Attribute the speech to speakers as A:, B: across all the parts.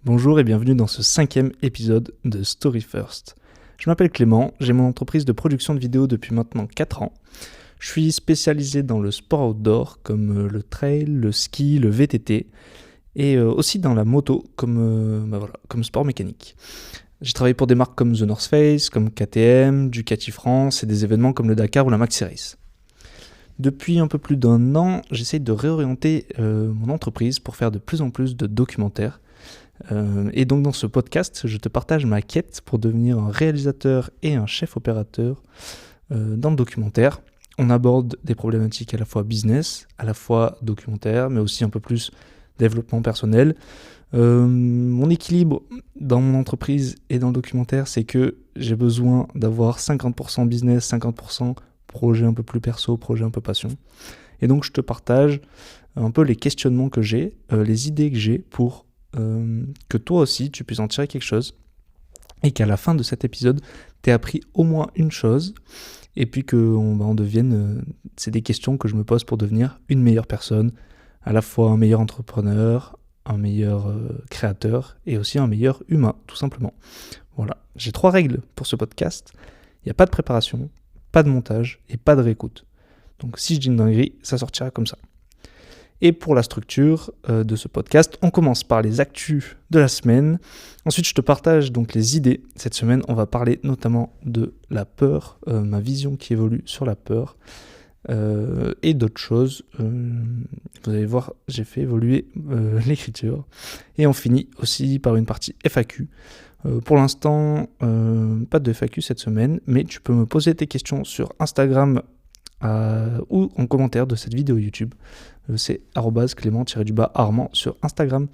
A: Bonjour et bienvenue dans ce 5e épisode de Story First. Je m'appelle Clément, j'ai mon entreprise de production de vidéos depuis maintenant 4 ans. Je suis spécialisé dans le sport outdoor comme le trail, le ski, le VTT et aussi dans la moto comme sport mécanique. J'ai travaillé pour des marques comme The North Face, comme KTM, Ducati France et des événements comme le Dakar ou la Maxi Race. Depuis un peu plus d'1 an, j'essaye de réorienter mon entreprise pour faire de plus en plus de documentaires. Et donc dans ce podcast, je te partage ma quête pour devenir un réalisateur et un chef opérateur dans le documentaire. On aborde des problématiques à la fois business, à la fois documentaire, mais aussi un peu plus développement personnel. Mon équilibre dans mon entreprise et dans le documentaire, c'est que j'ai besoin d'avoir 50% business, 50% projet un peu plus perso, projet un peu passion. Et donc je te partage un peu les questionnements que j'ai, les idées que j'ai pour que toi aussi tu puisses en tirer quelque chose et qu'à la fin de cet épisode t'aies appris au moins une chose et puis qu'on devienne c'est des questions que je me pose pour devenir une meilleure personne, à la fois un meilleur entrepreneur, un meilleur créateur et aussi un meilleur humain tout simplement. Voilà, j'ai 3 règles pour ce podcast. Il n'y a pas de préparation, pas de montage et pas de réécoute. Donc si je dis une dinguerie, ça sortira comme ça. Et pour la structure de ce podcast, on commence par les actus de la semaine. Ensuite, je te partage donc les idées. Cette semaine, on va parler notamment de la peur, ma vision qui évolue sur la peur et d'autres choses. Vous allez voir, j'ai fait évoluer l'écriture. Et on finit aussi par une partie FAQ. Pour l'instant, pas de FAQ cette semaine, mais tu peux me poser tes questions sur Instagram ou en commentaire de cette vidéo YouTube. C'est @Clément_Armand sur Instagram.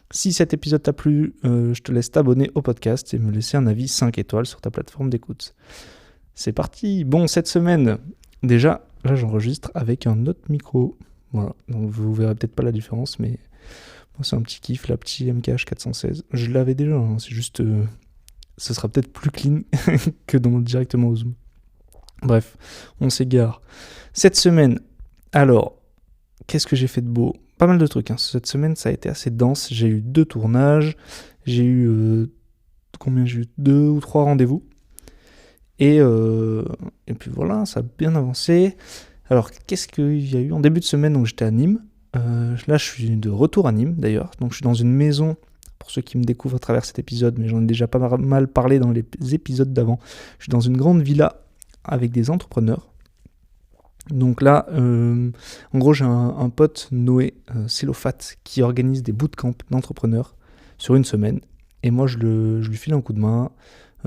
A: Si cet épisode t'a plu, je te laisse t'abonner au podcast et me laisser un avis 5 étoiles sur ta plateforme d'écoute. C'est parti. Bon, cette semaine, déjà, là j'enregistre avec un autre micro. Voilà, donc vous verrez peut-être pas la différence, mais moi, c'est un petit kiff, la petite MKH 416. Je l'avais déjà, hein, c'est juste... ce sera peut-être plus clean que directement au Zoom. Bref, on s'égare. Cette semaine, alors, qu'est-ce que j'ai fait de beau ? Pas mal de trucs. Cette semaine, ça a été assez dense. J'ai eu 2 tournages. J'ai eu... J'ai eu 2 ou 3 rendez-vous. Et puis voilà, ça a bien avancé. Alors, qu'est-ce qu'il y a eu ? En début de semaine, donc, j'étais à Nîmes. Là, je suis de retour à Nîmes, d'ailleurs. Donc, je suis dans une maison... Pour ceux qui me découvrent à travers cet épisode, mais j'en ai déjà pas mal parlé dans les épisodes d'avant. Je suis dans une grande villa avec des entrepreneurs. Donc là, en gros, j'ai un pote, Noé Célophat, qui organise des bootcamps d'entrepreneurs sur une semaine. Et moi, je lui file un coup de main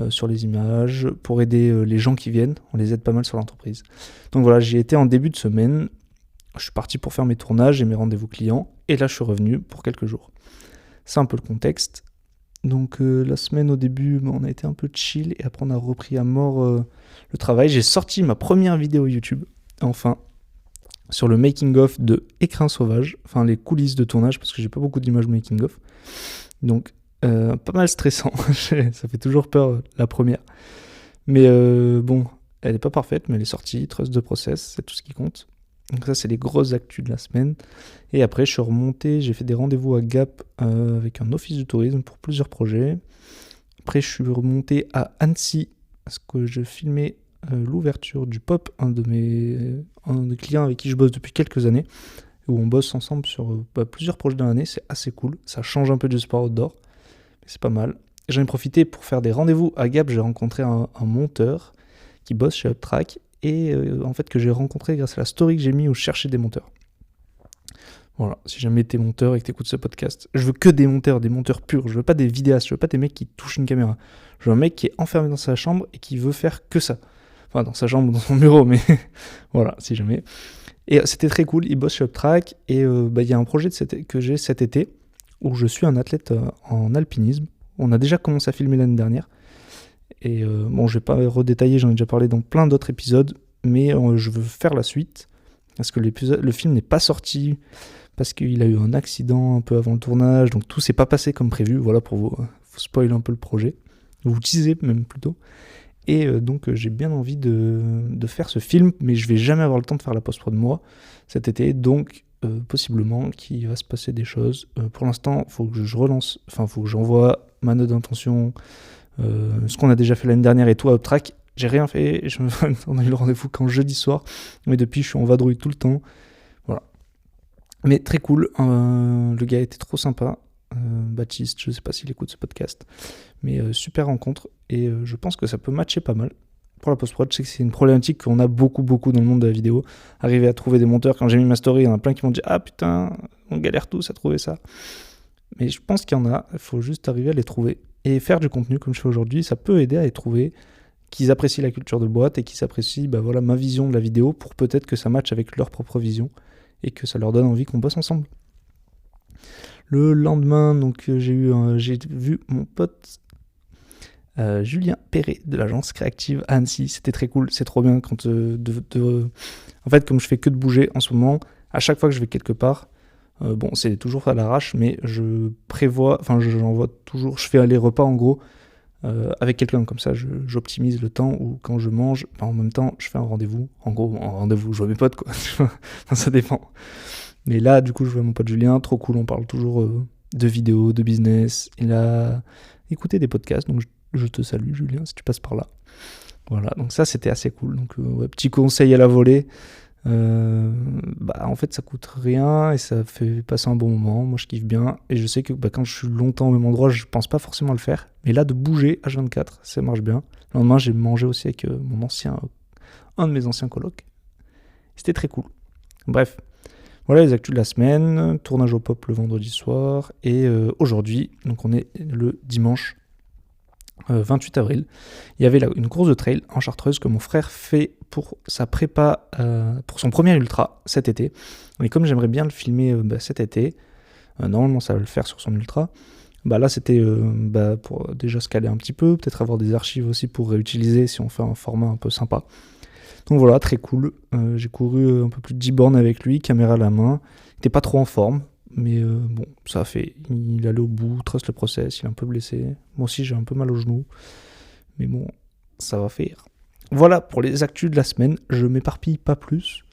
A: sur les images pour aider les gens qui viennent. On les aide pas mal sur l'entreprise. Donc voilà, j'y étais en début de semaine. Je suis parti pour faire mes tournages et mes rendez-vous clients. Et là, je suis revenu pour quelques jours. C'est un peu le contexte. Donc la semaine au début, on a été un peu chill et après on a repris à mort le travail. J'ai sorti ma première vidéo YouTube, enfin, sur le making-of de Écrin Sauvage, enfin les coulisses de tournage parce que j'ai pas beaucoup d'images making-of. Donc pas mal stressant, ça fait toujours peur la première. Mais bon, elle est pas parfaite mais elle est sortie, trust de process, c'est tout ce qui compte. Donc ça, c'est les grosses actus de la semaine. Et après, je suis remonté, j'ai fait des rendez-vous à Gap avec un office du tourisme pour plusieurs projets. Après, je suis remonté à Annecy parce que je filmais l'ouverture du Pop, un des clients avec qui je bosse depuis quelques années, où on bosse ensemble sur plusieurs projets dans l'année. C'est assez cool, ça change un peu du sport outdoor, mais c'est pas mal. J'en ai profité pour faire des rendez-vous à Gap. J'ai rencontré un monteur qui bosse chez Uptrack. Et en fait que j'ai rencontré grâce à la story que j'ai mis où je cherchais des monteurs. Voilà, si jamais t'es monteur et que t'écoutes ce podcast, je veux que des monteurs purs, je veux pas des vidéastes, je veux pas des mecs qui touchent une caméra. Je veux un mec qui est enfermé dans sa chambre et qui veut faire que ça. Enfin, dans sa chambre ou dans son bureau, mais voilà, si jamais. Et c'était très cool, il bosse chez Uptrack et y a un projet que j'ai cet été où je suis un athlète en alpinisme. On a déjà commencé à filmer l'année dernière. Et bon, je vais pas redétailler, j'en ai déjà parlé dans plein d'autres épisodes, mais je veux faire la suite, parce que le film n'est pas sorti, parce qu'il a eu un accident un peu avant le tournage, donc tout s'est pas passé comme prévu, voilà pour vous spoiler un peu le projet, vous teaser même plutôt, et donc j'ai bien envie de faire ce film, mais je vais jamais avoir le temps de faire la post-prod moi, cet été, donc possiblement qu'il va se passer des choses. Pour l'instant, il faut que je relance, faut que j'envoie ma note d'intention, ce qu'on a déjà fait l'année dernière et tout à Uptrack. J'ai rien fait, on a eu le rendez-vous qu'en jeudi soir, mais depuis je suis en vadrouille tout le temps. Voilà. Mais très cool, le gars était trop sympa, Baptiste, je sais pas s'il écoute ce podcast, mais super rencontre, et je pense que ça peut matcher pas mal. Pour la post-prod, je sais que c'est une problématique qu'on a beaucoup dans le monde de la vidéo. Arriver à trouver des monteurs, quand j'ai mis ma story, il y en a plein qui m'ont dit « Ah putain, on galère tous à trouver ça ». Mais je pense qu'il y en a, il faut juste arriver à les trouver. Et faire du contenu comme je fais aujourd'hui, ça peut aider à les trouver, qu'ils apprécient la culture de boîte et qu'ils apprécient ma vision de la vidéo pour peut-être que ça matche avec leur propre vision et que ça leur donne envie qu'on bosse ensemble. Le lendemain, donc j'ai vu mon pote Julien Perret de l'agence créative à Annecy. C'était très cool, c'est trop bien quand en fait, comme je fais que de bouger en ce moment, à chaque fois que je vais quelque part, c'est toujours à l'arrache, mais je fais les repas en gros avec quelqu'un, comme ça j'optimise le temps, ou quand je mange, en même temps je fais un rendez-vous, je vois mes potes quoi, ça dépend. Mais là du coup je vois mon pote Julien, trop cool, on parle toujours de vidéos, de business, il a écouté des podcasts, donc je te salue Julien si tu passes par là. Voilà, donc ça c'était assez cool. Donc petit conseil à la volée, en fait ça coûte rien et ça fait passer un bon moment. Moi je kiffe bien et je sais que quand je suis longtemps au même endroit, je pense pas forcément le faire. Mais là de bouger H24, ça marche bien. Le lendemain j'ai mangé aussi avec un de mes anciens colocs. C'était très cool. Bref, voilà les actus de la semaine. Tournage au Pop le vendredi soir et aujourd'hui, donc on est le dimanche 28 avril, il y avait là une course de trail en Chartreuse que mon frère fait pour sa prépa, pour son premier ultra cet été. Et comme j'aimerais bien le filmer cet été, normalement ça va le faire sur son ultra, là c'était pour déjà se caler un petit peu, peut-être avoir des archives aussi pour réutiliser si on fait un format un peu sympa. Donc voilà, très cool. J'ai couru un peu plus de 10 bornes avec lui, caméra à la main. Il n'était pas trop en forme, mais ça a fait. Il allait au bout, trace le process, il est un peu blessé. Moi aussi, j'ai un peu mal au genou. Mais bon, ça va faire. Voilà pour les actus de la semaine. Je m'éparpille pas plus.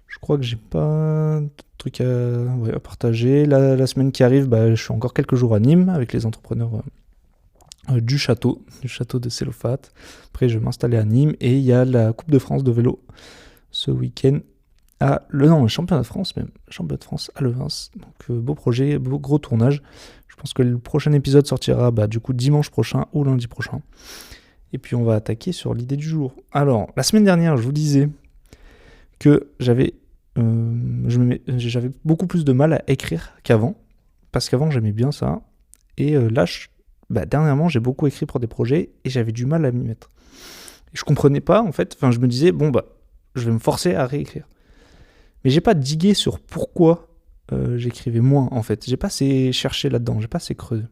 A: Je crois que j'ai pas de trucs à partager. La semaine qui arrive, je suis encore quelques jours à Nîmes avec les entrepreneurs du château de Célophat. Après, je vais m'installer à Nîmes et il y a la Coupe de France de vélo ce week-end. Le championnat de France à Levins. Donc beau projet, gros tournage. Je pense que le prochain épisode sortira du coup dimanche prochain ou lundi prochain. Et puis on va attaquer sur l'idée du jour. Alors, la semaine dernière, je vous disais que j'avais beaucoup plus de mal à écrire qu'avant. Parce qu'avant, j'aimais bien ça. Et là, dernièrement, j'ai beaucoup écrit pour des projets et j'avais du mal à m'y mettre. Et je comprenais pas, en fait. Je me disais, je vais me forcer à réécrire. Mais j'ai pas digué sur pourquoi j'écrivais moins, en fait. J'ai pas assez cherché là-dedans, j'ai pas assez creusé.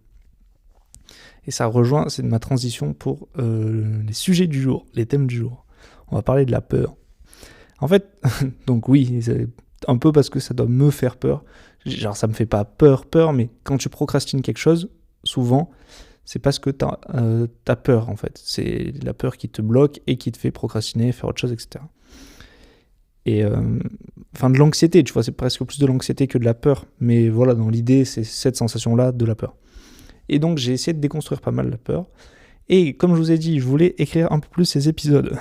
A: Et ça rejoint, c'est ma transition pour les sujets du jour, les thèmes du jour. On va parler de la peur. En fait, donc oui, c'est un peu parce que ça doit me faire peur. Genre, ça me fait pas peur, mais quand tu procrastines quelque chose, souvent, c'est parce que t'as peur, en fait. C'est la peur qui te bloque et qui te fait procrastiner, faire autre chose, etc. Et de l'anxiété, tu vois, c'est presque plus de l'anxiété que de la peur. Mais voilà, dans l'idée, c'est cette sensation-là de la peur. Et donc, j'ai essayé de déconstruire pas mal la peur. Et comme je vous ai dit, je voulais écrire un peu plus ces épisodes.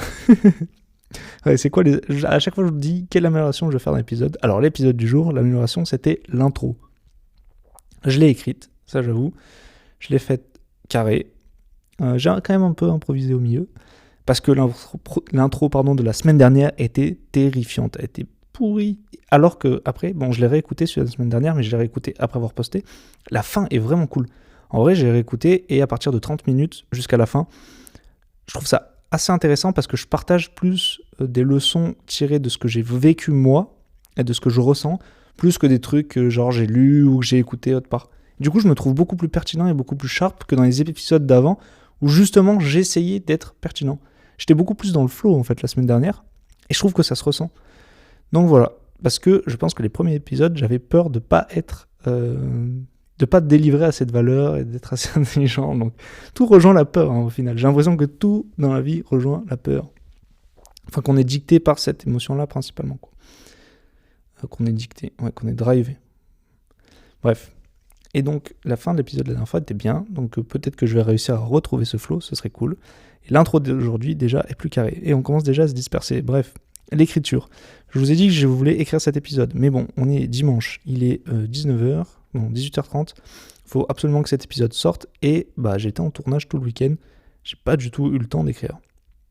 A: Ouais, c'est quoi à chaque fois, je vous dis quelle amélioration je vais faire dans l'épisode. Alors, l'épisode du jour, l'amélioration, c'était l'intro. Je l'ai écrite, ça j'avoue. Je l'ai faite carrée. J'ai quand même un peu improvisé au milieu. Parce que l'intro de la semaine dernière était terrifiante, elle était pourrie. Alors que après, je l'ai réécouté sur la semaine dernière, mais je l'ai réécouté après avoir posté. La fin est vraiment cool. En vrai, j'ai réécouté et à partir de 30 minutes jusqu'à la fin, je trouve ça assez intéressant parce que je partage plus des leçons tirées de ce que j'ai vécu moi et de ce que je ressens, plus que des trucs que j'ai lu ou que j'ai écouté autre part. Du coup, je me trouve beaucoup plus pertinent et beaucoup plus sharp que dans les épisodes d'avant où justement j'essayais d'être pertinent. J'étais beaucoup plus dans le flow en fait la semaine dernière et je trouve que ça se ressent. Donc voilà, parce que je pense que les premiers épisodes, j'avais peur de pas être, de pas délivrer assez de valeur et d'être assez intelligent. Donc tout rejoint la peur au final. J'ai l'impression que tout dans la vie rejoint la peur. Enfin qu'on est dicté par cette émotion-là principalement. qu'on est dicté, qu'on est drivé. Bref. Et donc, la fin de l'épisode de la dernière fois était bien, donc peut-être que je vais réussir à retrouver ce flow, ce serait cool. Et l'intro d'aujourd'hui, déjà, est plus carrée. Et on commence déjà à se disperser. Bref, l'écriture. Je vous ai dit que je voulais écrire cet épisode, mais bon, on est dimanche, il est 19h, non, 18h30. Il faut absolument que cet épisode sorte, et j'étais en tournage tout le week-end, j'ai pas du tout eu le temps d'écrire.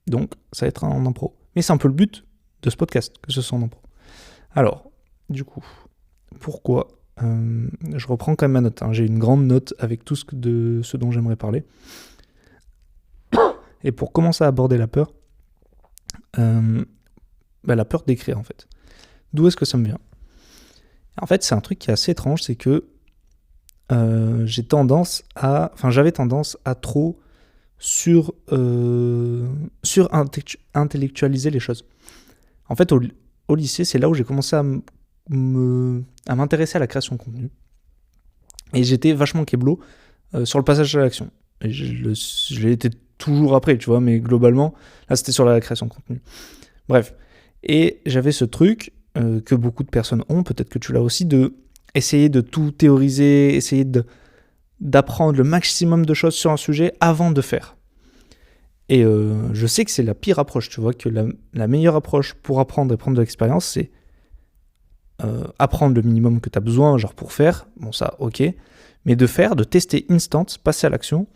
A: Donc, ça va être en impro. Mais c'est un peu le but de ce podcast, que ce soit en impro. Alors, du coup, pourquoi je reprends quand même ma note. J'ai une grande note avec tout de ce dont j'aimerais parler. Et pour commencer à aborder la peur, la peur d'écrire en fait. D'où est-ce que ça me vient ? En fait, c'est un truc qui est assez étrange, c'est que j'avais tendance à trop intellectualiser les choses. En fait, au lycée, c'est là où j'ai commencé à m'intéresser à la création de contenu. Et j'étais vachement kéblo sur le passage à l'action. Et je l'ai été toujours après, tu vois, mais globalement, là, c'était sur la création de contenu. Bref. Et j'avais ce truc que beaucoup de personnes ont, peut-être que tu l'as aussi, de essayer de tout théoriser, essayer d'apprendre le maximum de choses sur un sujet avant de faire. Et je sais que c'est la pire approche, tu vois, que la meilleure approche pour apprendre et prendre de l'expérience, c'est apprendre le minimum que tu as besoin, genre pour faire, bon ça, ok, mais de tester instant, passer à l'action,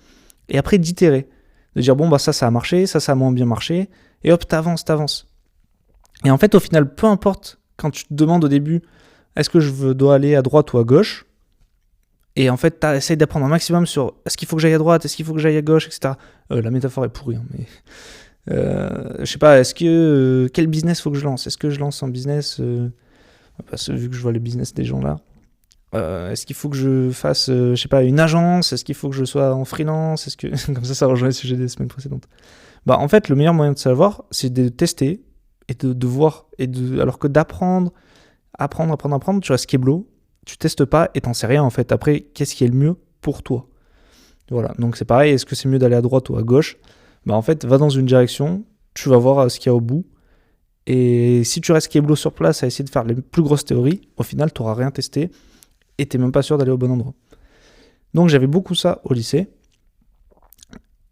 A: et après d'itérer, de dire ça a marché, ça a moins bien marché, et hop, t'avances. Et en fait, au final, peu importe, quand tu te demandes au début, est-ce que je dois aller à droite ou à gauche, et en fait, t'essayes d'apprendre un maximum sur est-ce qu'il faut que j'aille à droite, est-ce qu'il faut que j'aille à gauche, etc. La métaphore est pourrie, mais... je sais pas, quel business faut que je lance ? Est-ce que je lance un business vu que je vois les business des gens là, est-ce qu'il faut que je fasse, une agence ? Est-ce qu'il faut que je sois en freelance ? Est-ce que comme ça rejoint le sujet des semaines précédentes. En fait, le meilleur moyen de savoir, c'est de tester et de voir alors que d'apprendre, tu restes kéblo, tu testes pas et t'en sais rien en fait. Après, qu'est-ce qui est le mieux pour toi ? Voilà. Donc c'est pareil. Est-ce que c'est mieux d'aller à droite ou à gauche ? En fait, va dans une direction, tu vas voir ce qu'il y a au bout. Et si tu restes kéblo sur place à essayer de faire les plus grosses théories, au final, tu n'auras rien testé et tu n'es même pas sûr d'aller au bon endroit. Donc j'avais beaucoup ça au lycée.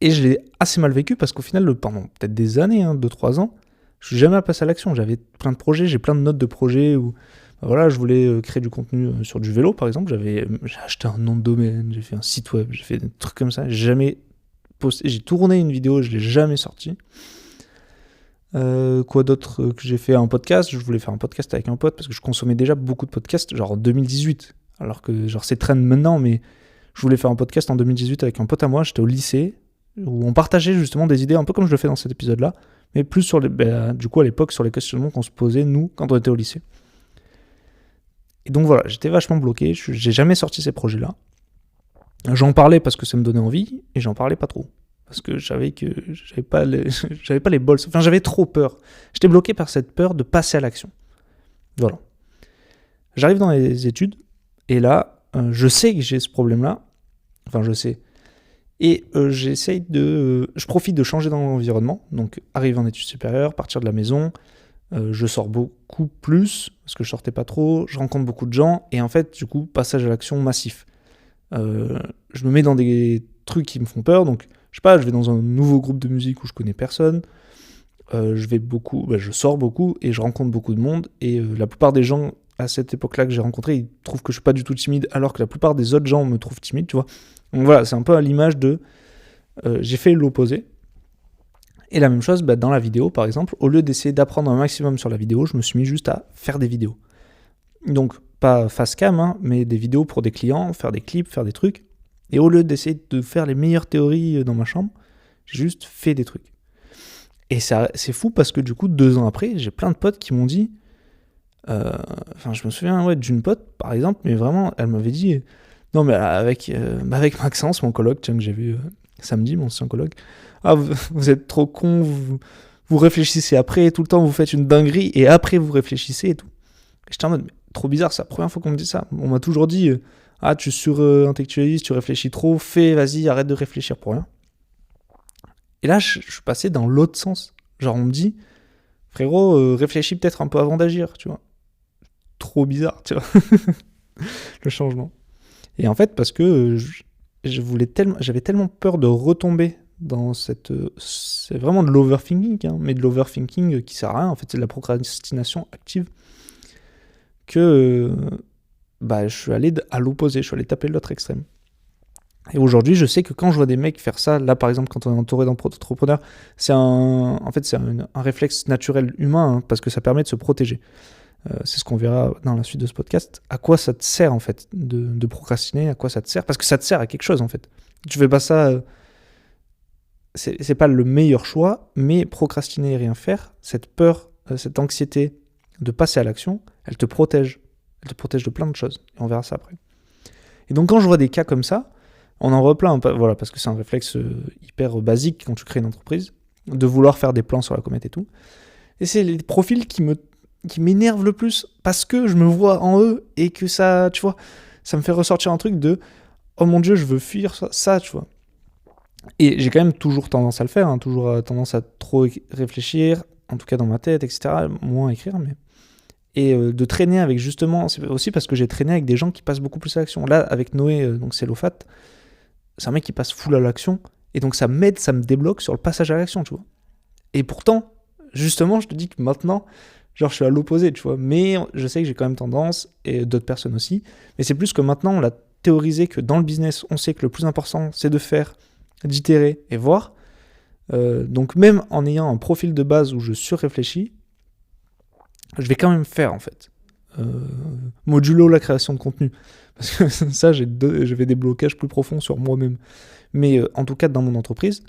A: Et je l'ai assez mal vécu parce qu'au final, pendant peut-être des années, 2-3 ans, je suis jamais passé à l'action. J'avais plein de projets, j'ai plein de notes de projets où je voulais créer du contenu sur du vélo, par exemple. J'ai acheté un nom de domaine, j'ai fait un site web, j'ai fait des trucs comme ça. J'ai jamais posté, j'ai tourné une vidéo, je ne l'ai jamais sortie. Quoi d'autre que j'ai fait un podcast, je voulais faire un podcast avec un pote parce que je consommais déjà beaucoup de podcasts, genre en 2018, alors que c'est trend maintenant, mais je voulais faire un podcast en 2018 avec un pote à moi, j'étais au lycée, où on partageait justement des idées, un peu comme je le fais dans cet épisode-là, mais plus sur du coup à l'époque sur les questionnements qu'on se posait, nous, quand on était au lycée. Et donc voilà, j'étais vachement bloqué, j'ai jamais sorti ces projets-là. J'en parlais parce que ça me donnait envie, et j'en parlais pas trop. Parce que j'avais pas les balls. Enfin, j'avais trop peur. J'étais bloqué par cette peur de passer à l'action. Voilà. J'arrive dans les études, et là, je sais que j'ai ce problème-là. Enfin, je sais. Et je profite de changer dans l'environnement. Donc, arriver en études supérieures, partir de la maison. Je sors beaucoup plus, parce que je sortais pas trop. Je rencontre beaucoup de gens. Et en fait, du coup, passage à l'action massif. Je me mets dans des trucs qui me font peur, donc je vais dans un nouveau groupe de musique où je connais personne, je sors beaucoup et je rencontre beaucoup de monde, et la plupart des gens à cette époque-là que j'ai rencontrés, ils trouvent que je suis pas du tout timide, alors que la plupart des autres gens me trouvent timide, tu vois. Donc voilà, c'est un peu à l'image de j'ai fait l'opposé. Et la même chose dans la vidéo, par exemple, au lieu d'essayer d'apprendre un maximum sur la vidéo, je me suis mis juste à faire des vidéos. Donc pas face cam, mais des vidéos pour des clients, faire des clips, faire des trucs. Et au lieu d'essayer de faire les meilleures théories dans ma chambre, j'ai juste fait des trucs. Et ça, c'est fou parce que du coup, 2 ans après, j'ai plein de potes qui m'ont dit... je me souviens d'une pote, par exemple, mais vraiment, elle m'avait dit... Non, mais avec Maxence, mon coloc, que j'ai vu samedi, mon ancien coloc, vous êtes trop con, vous réfléchissez après, tout le temps vous faites une dinguerie, et après vous réfléchissez et tout. Et j'étais en mode, mais trop bizarre, c'est la première fois qu'on me dit ça. On m'a toujours dit... tu surintellectualises, tu réfléchis trop, vas-y, arrête de réfléchir pour rien. Et là, je suis passé dans l'autre sens. Genre, on me dit, frérot, réfléchis peut-être un peu avant d'agir, tu vois. trop bizarre, tu vois, le changement. Et en fait, parce que j'avais tellement peur de retomber dans c'est vraiment de l'overthinking, mais de l'overthinking qui sert à rien, en fait, c'est de la procrastination active, que je suis allé à l'opposé, je suis allé taper l'autre extrême. Et aujourd'hui, je sais que quand je vois des mecs faire ça, là par exemple, quand on est entouré d'entrepreneurs, c'est un réflexe naturel humain, parce que ça permet de se protéger. C'est ce qu'on verra dans la suite de ce podcast. À quoi ça te sert en fait de procrastiner? À quoi ça te sert? Parce que ça te sert à quelque chose en fait. Tu fais pas ça. C'est pas le meilleur choix, mais procrastiner et rien faire, cette peur, cette anxiété de passer à l'action, elle te protège. Elle te protège de plein de choses. Et on verra ça après. Et donc quand je vois des cas comme ça, on en voit plein, voilà, parce que c'est un réflexe hyper basique quand tu crées une entreprise, de vouloir faire des plans sur la comète et tout. Et c'est les profils qui m'énervent le plus, parce que je me vois en eux, et que ça, tu vois, ça me fait ressortir un truc de « Oh mon Dieu, je veux fuir ça, tu vois ». Et j'ai quand même toujours tendance à le faire, toujours tendance à trop réfléchir, en tout cas dans ma tête, etc., moins écrire, mais... Et de traîner avec justement, c'est aussi parce que j'ai traîné avec des gens qui passent beaucoup plus à l'action. Là, avec Noé, donc c'est Lofat, c'est un mec qui passe full à l'action, et donc ça m'aide, ça me débloque sur le passage à l'action, tu vois. Et pourtant, justement, je te dis que maintenant, genre je suis à l'opposé, tu vois, mais je sais que j'ai quand même tendance, et d'autres personnes aussi, mais c'est plus que maintenant, on l'a théorisé que dans le business, on sait que le plus important, c'est de faire, d'itérer et voir. Donc même en ayant un profil de base où je surréfléchis, je vais quand même faire, en fait. Modulo la création de contenu. Parce que ça, j'avais des blocages plus profonds sur moi-même. Mais en tout cas, dans mon entreprise,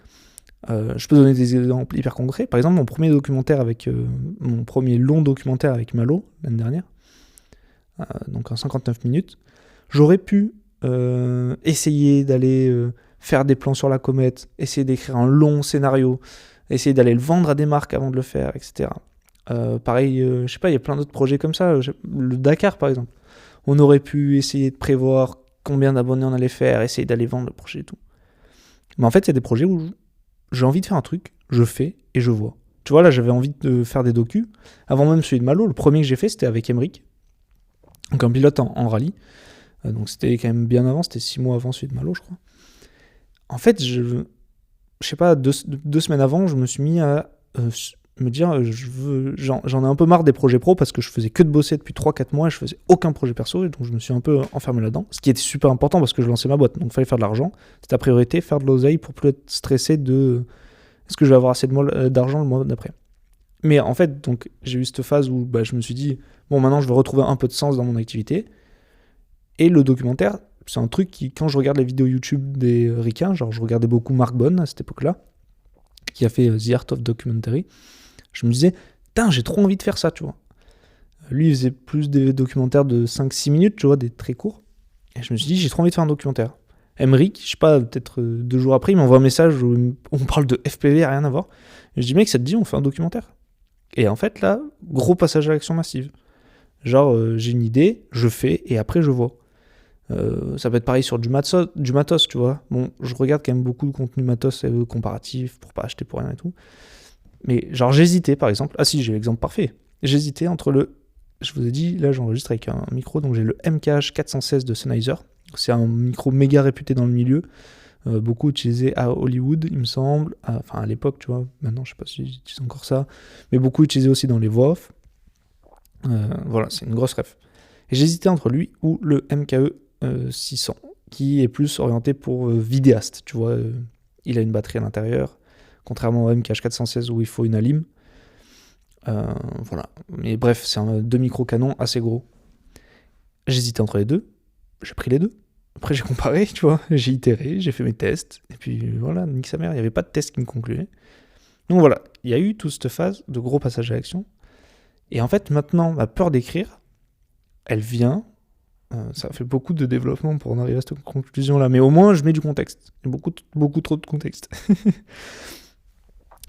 A: je peux donner des exemples hyper concrets. Par exemple, mon premier long documentaire avec Malo, l'année dernière, donc en 59 minutes, j'aurais pu essayer d'aller faire des plans sur la comète, essayer d'écrire un long scénario, essayer d'aller le vendre à des marques avant de le faire, etc. Pareil, je sais pas, il y a plein d'autres projets comme ça. Le Dakar, par exemple. On aurait pu essayer de prévoir combien d'abonnés on allait faire, essayer d'aller vendre le projet et tout. Mais en fait, il y a des projets où j'ai envie de faire un truc, je fais et je vois. Tu vois, là, j'avais envie de faire des docus. Avant même celui de Malo, le premier que j'ai fait, c'était avec Emric. Donc un pilote en rallye. Donc c'était quand même bien avant, c'était 6 mois avant celui de Malo, je crois. En fait, je sais pas, 2 semaines avant, je me suis mis à me dire, j'en ai un peu marre des projets pro parce que je faisais que de bosser depuis 3-4 mois et je faisais aucun projet perso, et donc je me suis un peu enfermé là-dedans, ce qui était super important parce que je lançais ma boîte, donc il fallait faire de l'argent, c'était la priorité, faire de l'oseille pour plus être stressé de est-ce que je vais avoir assez d'argent le mois d'après. Mais en fait, donc j'ai eu cette phase où je me suis dit, bon, maintenant je vais retrouver un peu de sens dans mon activité, et le documentaire, c'est un truc qui, quand je regarde les vidéos YouTube des ricains, genre je regardais beaucoup Mark Bonne à cette époque-là, qui a fait The Art of Documentary, je me disais, putain, j'ai trop envie de faire ça, tu vois. Lui, il faisait plus des documentaires de 5-6 minutes, tu vois, des très courts. Et je me suis dit, j'ai trop envie de faire un documentaire. Emric, je sais pas, peut-être 2 jours après, il m'envoie un message où on parle de FPV, rien à voir. Et je dis, mec, ça te dit, on fait un documentaire? Et en fait, là, gros passage à l'action massive. Genre, j'ai une idée, je fais, et après, je vois. Ça peut être pareil sur du matos, tu vois. Bon, je regarde quand même beaucoup de contenu matos comparatif pour pas acheter pour rien et tout. Mais genre j'hésitais par exemple, si j'ai l'exemple parfait, j'hésitais entre je vous ai dit, là j'enregistre avec un micro, donc j'ai le MKH 416 de Sennheiser, c'est un micro méga réputé dans le milieu, beaucoup utilisé à Hollywood il me semble, enfin à l'époque tu vois, maintenant je sais pas si j'utilise encore ça, mais beaucoup utilisé aussi dans les voix off, voilà c'est une grosse ref. Et j'hésitais entre lui ou le MKE 600, qui est plus orienté pour vidéaste, tu vois, il a une batterie à l'intérieur, contrairement au MKH 416 où il faut une alim. Voilà. Mais bref, c'est 2 micro-canons assez gros. J'hésitais entre les deux. J'ai pris les deux. Après, j'ai comparé, tu vois. J'ai itéré, j'ai fait mes tests. Et puis voilà, nique sa mère, il n'y avait pas de test qui me concluait. Donc voilà, il y a eu toute cette phase de gros passage à l'action. Et en fait, maintenant, ma peur d'écrire, elle vient. Ça fait beaucoup de développement pour en arriver à cette conclusion-là. Mais au moins, je mets du contexte. Il y a beaucoup trop de contexte.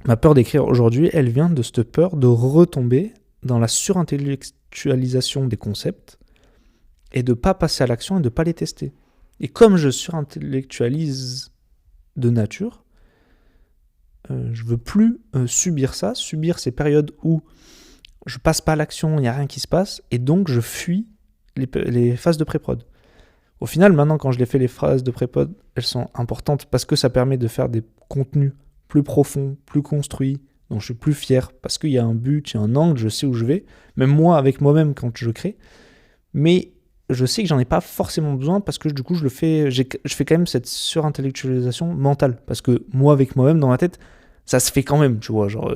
A: Ma peur d'écrire aujourd'hui, elle vient de cette peur de retomber dans la surintellectualisation des concepts et de ne pas passer à l'action et de ne pas les tester. Et comme je surintellectualise de nature, je ne veux plus subir ces périodes où je passe pas à l'action, il n'y a rien qui se passe, et donc je fuis les phases de pré-prod. Au final, maintenant, quand je les fais, les phases de pré-prod, elles sont importantes parce que ça permet de faire des contenus plus profonds, plus construits, dont je suis plus fier, parce qu'il y a un but, il y a un angle, je sais où je vais, même moi, avec moi-même, quand je crée. Mais je sais que j'en ai pas forcément besoin parce que du coup, je fais quand même cette surintellectualisation mentale. Parce que moi, avec moi-même, dans ma tête, ça se fait quand même, tu vois, genre,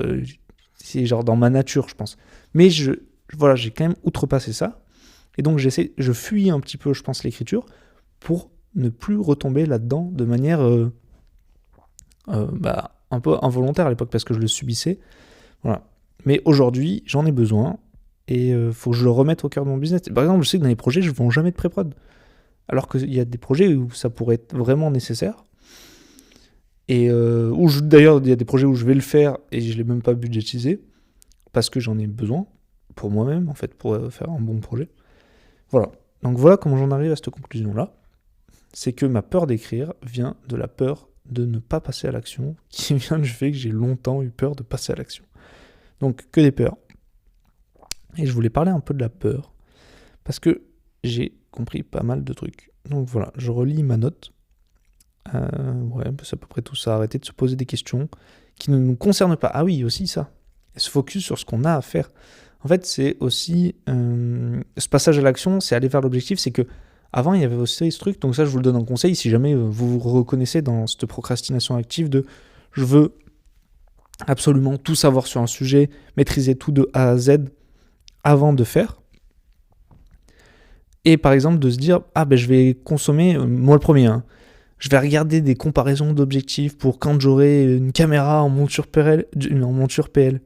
A: c'est genre dans ma nature, je pense. Mais voilà, j'ai quand même outrepassé ça. Et donc, je fuis un petit peu, je pense, l'écriture pour ne plus retomber là-dedans de manière un peu involontaire à l'époque parce que je le subissais. Voilà. Mais aujourd'hui, j'en ai besoin et faut que je le remette au cœur de mon business. Par exemple, je sais que dans les projets, je ne vends jamais de pré-prod. Alors qu'il y a des projets où ça pourrait être vraiment nécessaire. Et d'ailleurs, il y a des projets où je vais le faire et je ne l'ai même pas budgétisé parce que j'en ai besoin pour moi-même, en fait, pour faire un bon projet. Voilà. Donc voilà comment j'en arrive à cette conclusion-là. C'est que ma peur d'écrire vient de la peur de ne pas passer à l'action, qui vient du fait que j'ai longtemps eu peur de passer à l'action. Donc que des peurs. Et je voulais parler un peu de la peur, parce que j'ai compris pas mal de trucs. Donc voilà, je relis ma note. C'est à peu près tout ça. Arrêter de se poser des questions qui ne nous concernent pas. Ah oui, aussi ça. Et se focus sur ce qu'on a à faire. En fait, c'est aussi ce passage à l'action, c'est aller vers l'objectif. C'est que avant, il y avait aussi ce truc. Donc ça, je vous le donne en conseil. Si jamais vous vous reconnaissez dans cette procrastination active de je veux absolument tout savoir sur un sujet, maîtriser tout de A à Z avant de faire. Et par exemple, de se dire je vais consommer, moi le premier, je vais regarder des comparaisons d'objectifs pour quand j'aurai une caméra en monture PL.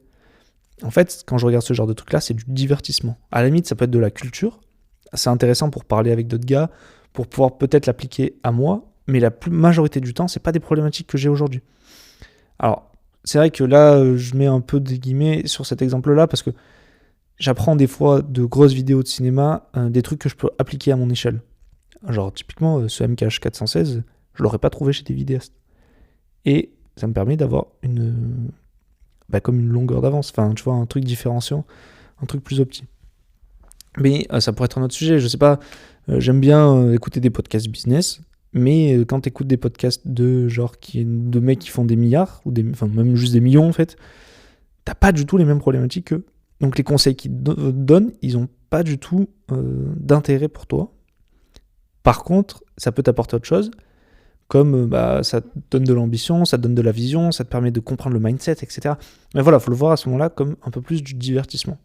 A: En fait, quand je regarde ce genre de truc-là, c'est du divertissement. À la limite, ça peut être de la culture. C'est intéressant pour parler avec d'autres gars, pour pouvoir peut-être l'appliquer à moi, mais la majorité du temps, c'est pas des problématiques que j'ai aujourd'hui. Alors, c'est vrai que là, je mets un peu des guillemets sur cet exemple-là, parce que j'apprends des fois de grosses vidéos de cinéma, des trucs que je peux appliquer à mon échelle. Genre, typiquement, ce MKH 416, je l'aurais pas trouvé chez des vidéastes. Et ça me permet d'avoir comme une longueur d'avance, enfin, tu vois, un truc différenciant, un truc plus opti. Mais ça pourrait être un autre sujet, je sais pas, j'aime bien écouter des podcasts business, mais quand tu écoutes des podcasts de mecs qui font des milliards, ou même juste des millions en fait, t'as pas du tout les mêmes problématiques qu'eux. Donc les conseils qu'ils donnent, ils ont pas du tout d'intérêt pour toi. Par contre, ça peut t'apporter autre chose, comme ça te donne de l'ambition, ça te donne de la vision, ça te permet de comprendre le mindset, etc. Mais voilà, il faut le voir à ce moment-là comme un peu plus du divertissement.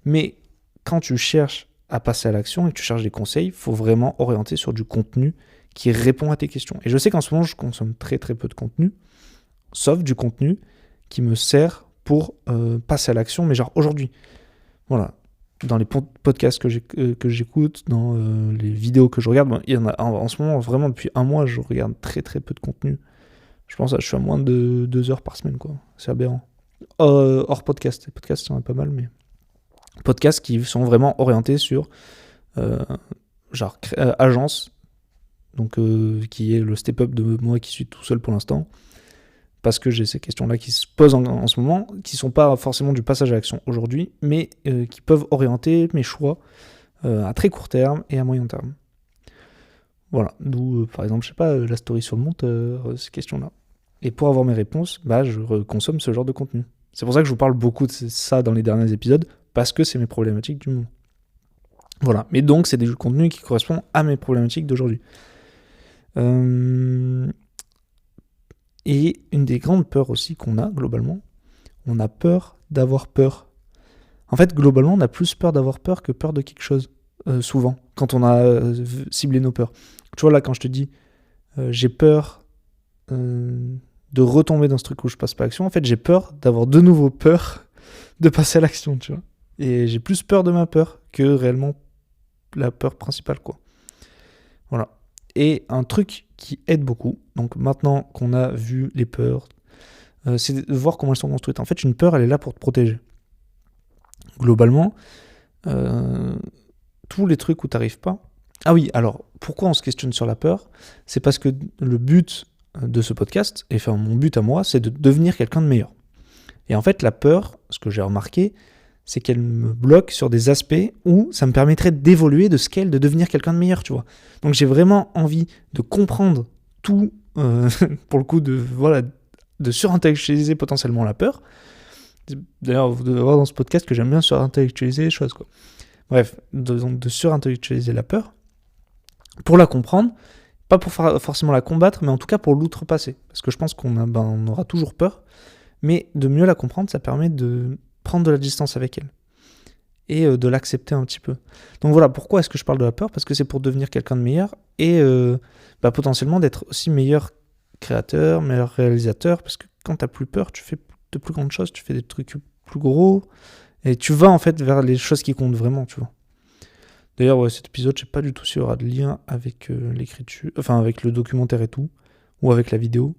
A: Mais quand tu cherches à passer à l'action et que tu cherches des conseils, il faut vraiment orienter sur du contenu qui répond à tes questions. Et je sais qu'en ce moment, je consomme très très peu de contenu, sauf du contenu qui me sert pour passer à l'action, mais genre aujourd'hui. Voilà. Dans les podcasts que j'écoute, dans les vidéos que je regarde, il y en a en ce moment, vraiment depuis un mois, je regarde très très peu de contenu. Je pense que je suis à moins de 2 heures par semaine, quoi. C'est aberrant. Hors podcast. Les podcasts, il y en a pas mal, mais podcasts qui sont vraiment orientés sur agence, donc qui est le step-up de moi qui suis tout seul pour l'instant. Parce que j'ai ces questions-là qui se posent en ce moment, qui ne sont pas forcément du passage à l'action aujourd'hui, mais qui peuvent orienter mes choix à très court terme et à moyen terme. Voilà, d'où, par exemple, je sais pas, la story sur le monteur, ces questions-là. Et pour avoir mes réponses, je consomme ce genre de contenu. C'est pour ça que je vous parle beaucoup de ça dans les derniers épisodes, parce que c'est mes problématiques du moment. Voilà, mais donc c'est des contenus qui correspondent à mes problématiques d'aujourd'hui. Et une des grandes peurs aussi qu'on a, globalement, on a peur d'avoir peur. En fait, globalement, on a plus peur d'avoir peur que peur de quelque chose, souvent, quand on a ciblé nos peurs. Tu vois, là, quand je te dis, j'ai peur de retomber dans ce truc où je passe pas à l'action, en fait, j'ai peur d'avoir de nouveau peur de passer à l'action, tu vois. Et j'ai plus peur de ma peur que réellement la peur principale, quoi. Voilà. Et un truc qui aide beaucoup, donc maintenant qu'on a vu les peurs, c'est de voir comment elles sont construites. En fait, une peur, elle est là pour te protéger. Globalement, tous les trucs où tu n'arrives pas... Ah oui, alors, pourquoi on se questionne sur la peur ? C'est parce que le but de ce podcast, et enfin mon but à moi, c'est de devenir quelqu'un de meilleur. Et en fait, la peur, ce que j'ai remarqué, c'est qu'elle me bloque sur des aspects où ça me permettrait d'évoluer, de scale, de devenir quelqu'un de meilleur, tu vois. Donc j'ai vraiment envie de comprendre tout, pour le coup, de surintellectualiser potentiellement la peur. D'ailleurs, vous devez voir dans ce podcast que j'aime bien surintellectualiser les choses, quoi. Bref, donc de surintellectualiser la peur pour la comprendre, pas pour forcément la combattre, mais en tout cas pour l'outrepasser. Parce que je pense on aura toujours peur, mais de mieux la comprendre, ça permet de prendre de la distance avec elle et de l'accepter un petit peu. Donc voilà, pourquoi est-ce que je parle de la peur ? Parce que c'est pour devenir quelqu'un de meilleur et potentiellement d'être aussi meilleur créateur, meilleur réalisateur, parce que quand t'as plus peur, tu fais de plus grandes choses, tu fais des trucs plus gros, et tu vas en fait vers les choses qui comptent vraiment, tu vois. D'ailleurs, ouais, cet épisode, je sais pas du tout s'il y aura de lien avec l'écriture, enfin avec le documentaire et tout, ou avec la vidéo,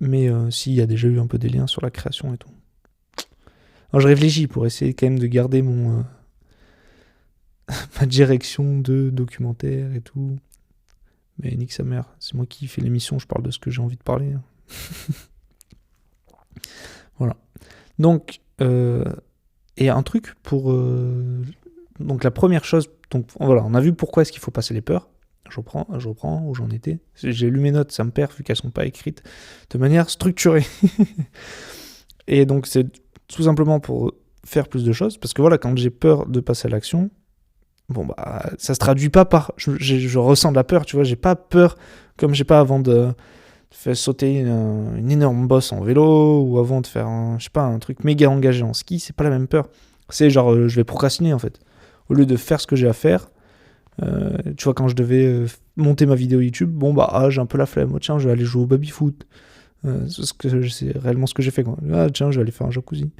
A: mais s'il y a déjà eu un peu des liens sur la création et tout. Alors je réfléchis pour essayer quand même de garder ma direction de documentaire et tout. Mais nique sa mère, c'est moi qui fais l'émission, je parle de ce que j'ai envie de parler. Voilà. Donc, et un truc pour... donc la première chose, donc voilà, on a vu pourquoi est-ce qu'il faut passer les peurs. Je reprends où j'en étais. J'ai lu mes notes, ça me perd vu qu'elles sont pas écrites de manière structurée. Et donc c'est tout simplement pour faire plus de choses, parce que voilà, quand j'ai peur de passer à l'action, ça se traduit pas par... Je ressens de la peur, tu vois, j'ai pas peur comme j'ai pas avant de faire sauter une énorme bosse en vélo, ou avant de faire un truc méga engagé en ski, c'est pas la même peur. C'est genre, je vais procrastiner en fait. Au lieu de faire ce que j'ai à faire, tu vois, quand je devais monter ma vidéo YouTube, j'ai un peu la flemme. Oh, tiens, je vais aller jouer au baby-foot. C'est réellement ce que j'ai fait, quoi. Tiens, je vais aller faire un jacuzzi.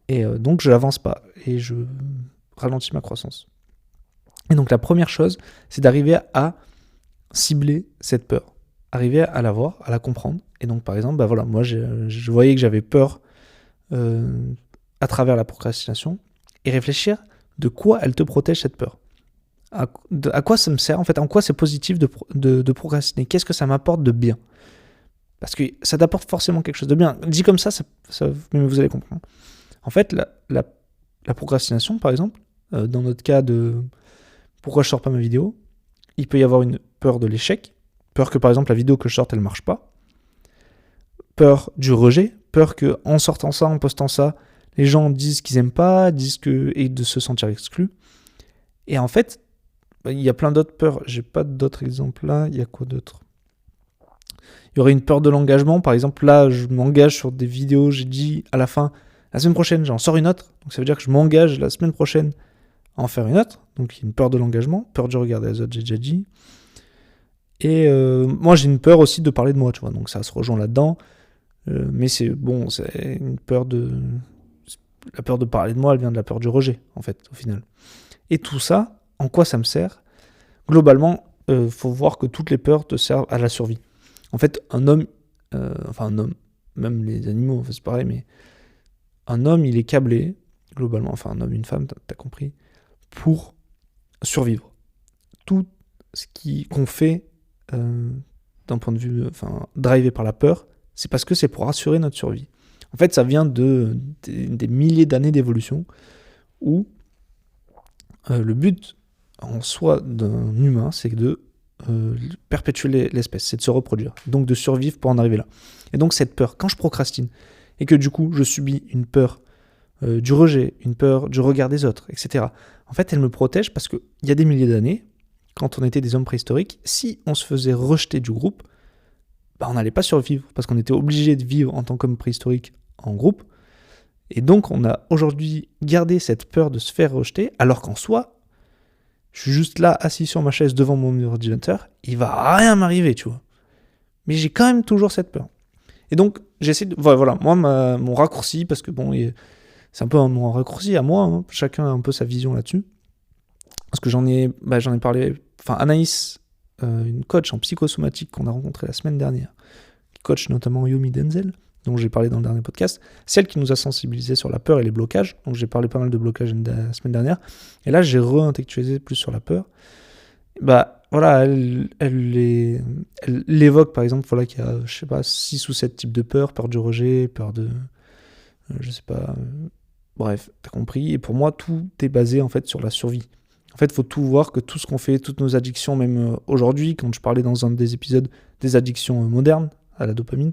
A: Et donc, je n'avance pas. Et je ralentis ma croissance. Et donc, la première chose, c'est d'arriver à cibler cette peur. Arriver à la voir, à la comprendre. Et donc, par exemple, moi, je voyais que j'avais peur à travers la procrastination. Et réfléchir de quoi elle te protège, cette peur. À quoi ça me sert, en fait, en quoi c'est positif de procrastiner. Qu'est-ce que ça m'apporte de bien ? Parce que ça t'apporte forcément quelque chose de bien. Dit comme ça mais vous allez comprendre. En fait, la procrastination, par exemple, dans notre cas de pourquoi je sors pas ma vidéo, il peut y avoir une peur de l'échec, peur que, par exemple, la vidéo que je sorte, elle marche pas, peur du rejet, peur que en sortant ça, en postant ça, les gens disent qu'ils aiment pas, et de se sentir exclus. Et en fait, il y a plein d'autres peurs. J'ai pas d'autres exemples là. Il y a quoi d'autre ? Il y aurait une peur de l'engagement. Par exemple, là, je m'engage sur des vidéos. J'ai dit à la fin, la semaine prochaine, j'en sors une autre. Donc ça veut dire que je m'engage la semaine prochaine à en faire une autre. Donc il y a une peur de l'engagement, peur du regard des autres, j'ai déjà dit. Et moi, j'ai une peur aussi de parler de moi, tu vois. Donc ça se rejoint là-dedans. Mais c'est une peur de... La peur de parler de moi, elle vient de la peur du rejet, en fait, au final. Et tout ça, en quoi ça me sert ? Globalement, faut voir que toutes les peurs te servent à la survie. En fait, un homme, même les animaux, c'est pareil, mais un homme, il est câblé, globalement, un homme, une femme, t'as compris, pour survivre. Tout ce qu'on fait d'un point de vue, drivé par la peur, c'est parce que c'est pour assurer notre survie. En fait, ça vient des milliers d'années d'évolution où le but en soi d'un humain, c'est de perpétuer l'espèce, c'est de se reproduire, donc de survivre pour en arriver là. Et donc cette peur, quand je procrastine, et que du coup je subis une peur du rejet, une peur du regard des autres, etc., en fait elle me protège parce qu'il y a des milliers d'années, quand on était des hommes préhistoriques, si on se faisait rejeter du groupe, on n'allait pas survivre, parce qu'on était obligé de vivre en tant qu'homme préhistorique en groupe, et donc on a aujourd'hui gardé cette peur de se faire rejeter, alors qu'en soi, je suis juste là, assis sur ma chaise devant mon ordinateur, il va rien m'arriver, tu vois. Mais j'ai quand même toujours cette peur. Et donc, j'essaie de... Voilà, moi, mon raccourci, parce que c'est un peu mon raccourci à moi, hein, chacun a un peu sa vision là-dessus. Parce que j'en ai parlé... Anaïs, une coach en psychosomatique qu'on a rencontrée la semaine dernière, qui coach notamment Yomi Denzel, dont j'ai parlé dans le dernier podcast, celle qui nous a sensibilisés sur la peur et les blocages. Donc j'ai parlé pas mal de blocages la semaine dernière. Et là, j'ai réintellectualisé plus sur la peur. Elle évoque, par exemple, qu'il y a, 6 ou 7 types de peur. Peur du rejet, peur de... Bref, t'as compris. Et pour moi, tout est basé en fait sur la survie. En fait, il faut tout voir, que tout ce qu'on fait, toutes nos addictions, même aujourd'hui, quand je parlais dans un des épisodes des addictions modernes à la dopamine,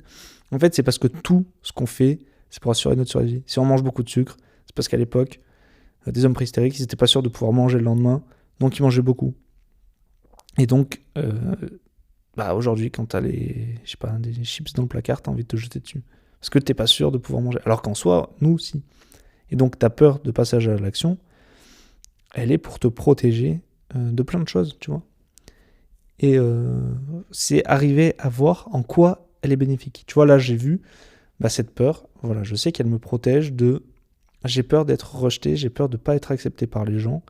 A: en fait, c'est parce que tout ce qu'on fait, c'est pour assurer notre survie. Si on mange beaucoup de sucre, c'est parce qu'à l'époque, des hommes préhistoriques, ils n'étaient pas sûrs de pouvoir manger le lendemain, donc ils mangeaient beaucoup. Et donc, aujourd'hui, quand t'as des chips dans le placard, t'as envie de te jeter dessus. Parce que t'es pas sûr de pouvoir manger. Alors qu'en soi, nous, si. Et donc, ta peur de passage à l'action, elle est pour te protéger de plein de choses, tu vois. Et c'est arriver à voir en quoi elle est bénéfique. Tu vois, là, j'ai vu cette peur. Voilà, je sais qu'elle me protège de... J'ai peur d'être rejeté, j'ai peur de ne pas être accepté par les gens.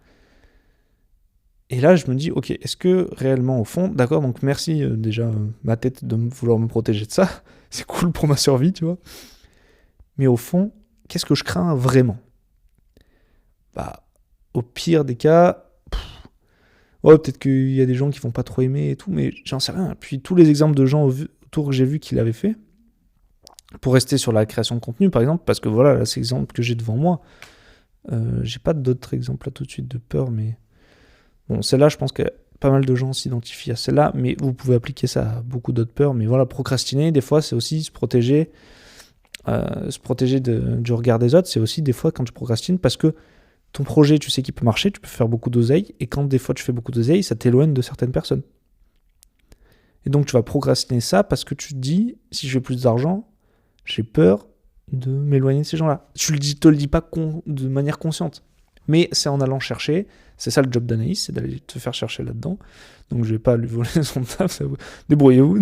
A: Et là, je me dis, ok, est-ce que réellement, au fond... D'accord, donc merci déjà, ma tête, de vouloir me protéger de ça. C'est cool pour ma survie, tu vois. Mais au fond, qu'est-ce que je crains vraiment ? Au pire des cas... peut-être qu'il y a des gens qui vont pas trop aimer et tout, mais j'en sais rien. Puis tous les exemples de gens autour que j'ai vu qui l'avaient fait, pour rester sur la création de contenu, par exemple, parce que voilà, là, c'est l'exemple que j'ai devant moi. J'ai pas d'autres exemples là tout de suite de peur, mais... Bon, celle-là, je pense que pas mal de gens s'identifient à celle-là, mais vous pouvez appliquer ça à beaucoup d'autres peurs. Mais voilà, procrastiner, des fois, c'est aussi se protéger du regard des autres. C'est aussi des fois quand tu procrastines, parce que ton projet, tu sais qu'il peut marcher, tu peux faire beaucoup d'oseille, et quand des fois tu fais beaucoup d'oseille, ça t'éloigne de certaines personnes. Et donc tu vas procrastiner ça parce que tu te dis, si je fais plus d'argent, j'ai peur de m'éloigner de ces gens-là. Je te le dis pas de manière consciente, mais c'est en allant chercher. C'est ça le job d'Anaïs, c'est d'aller te faire chercher là-dedans. Donc je vais pas lui voler son taf, débrouillez-vous.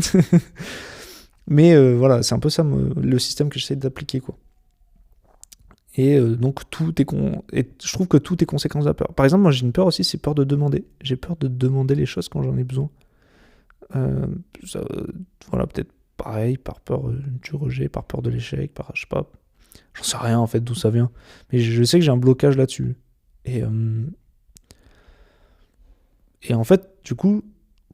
A: Mais voilà, c'est un peu ça le système que j'essaie d'appliquer, quoi. Et donc et je trouve que tout est conséquence de la peur. Par exemple, moi j'ai une peur aussi, c'est peur de demander. J'ai peur de demander les choses quand j'en ai besoin. Voilà, peut-être pareil, par peur du rejet, par peur de l'échec, je sais pas, j'en sais rien en fait d'où ça vient. Mais je sais que j'ai un blocage là-dessus. Et en fait, du coup,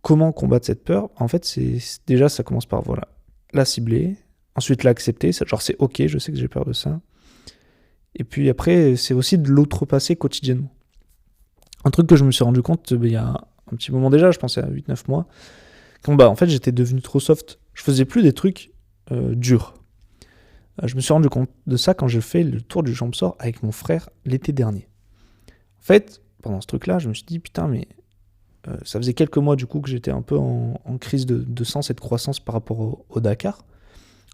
A: comment combattre cette peur ? En fait, déjà, ça commence par, voilà, la cibler, ensuite l'accepter, genre c'est ok, je sais que j'ai peur de ça. Et puis après, c'est aussi de l'outrepasser quotidiennement. Un truc que je me suis rendu compte il y a un petit moment déjà, je pensais à 8-9 mois, quand en fait j'étais devenu trop soft. Je faisais plus des trucs durs. Je me suis rendu compte de ça quand j'ai fait le tour du Champsort avec mon frère l'été dernier. En fait, pendant ce truc-là, je me suis dit, putain, mais ça faisait quelques mois du coup que j'étais un peu en crise de sens et de croissance par rapport au Dakar.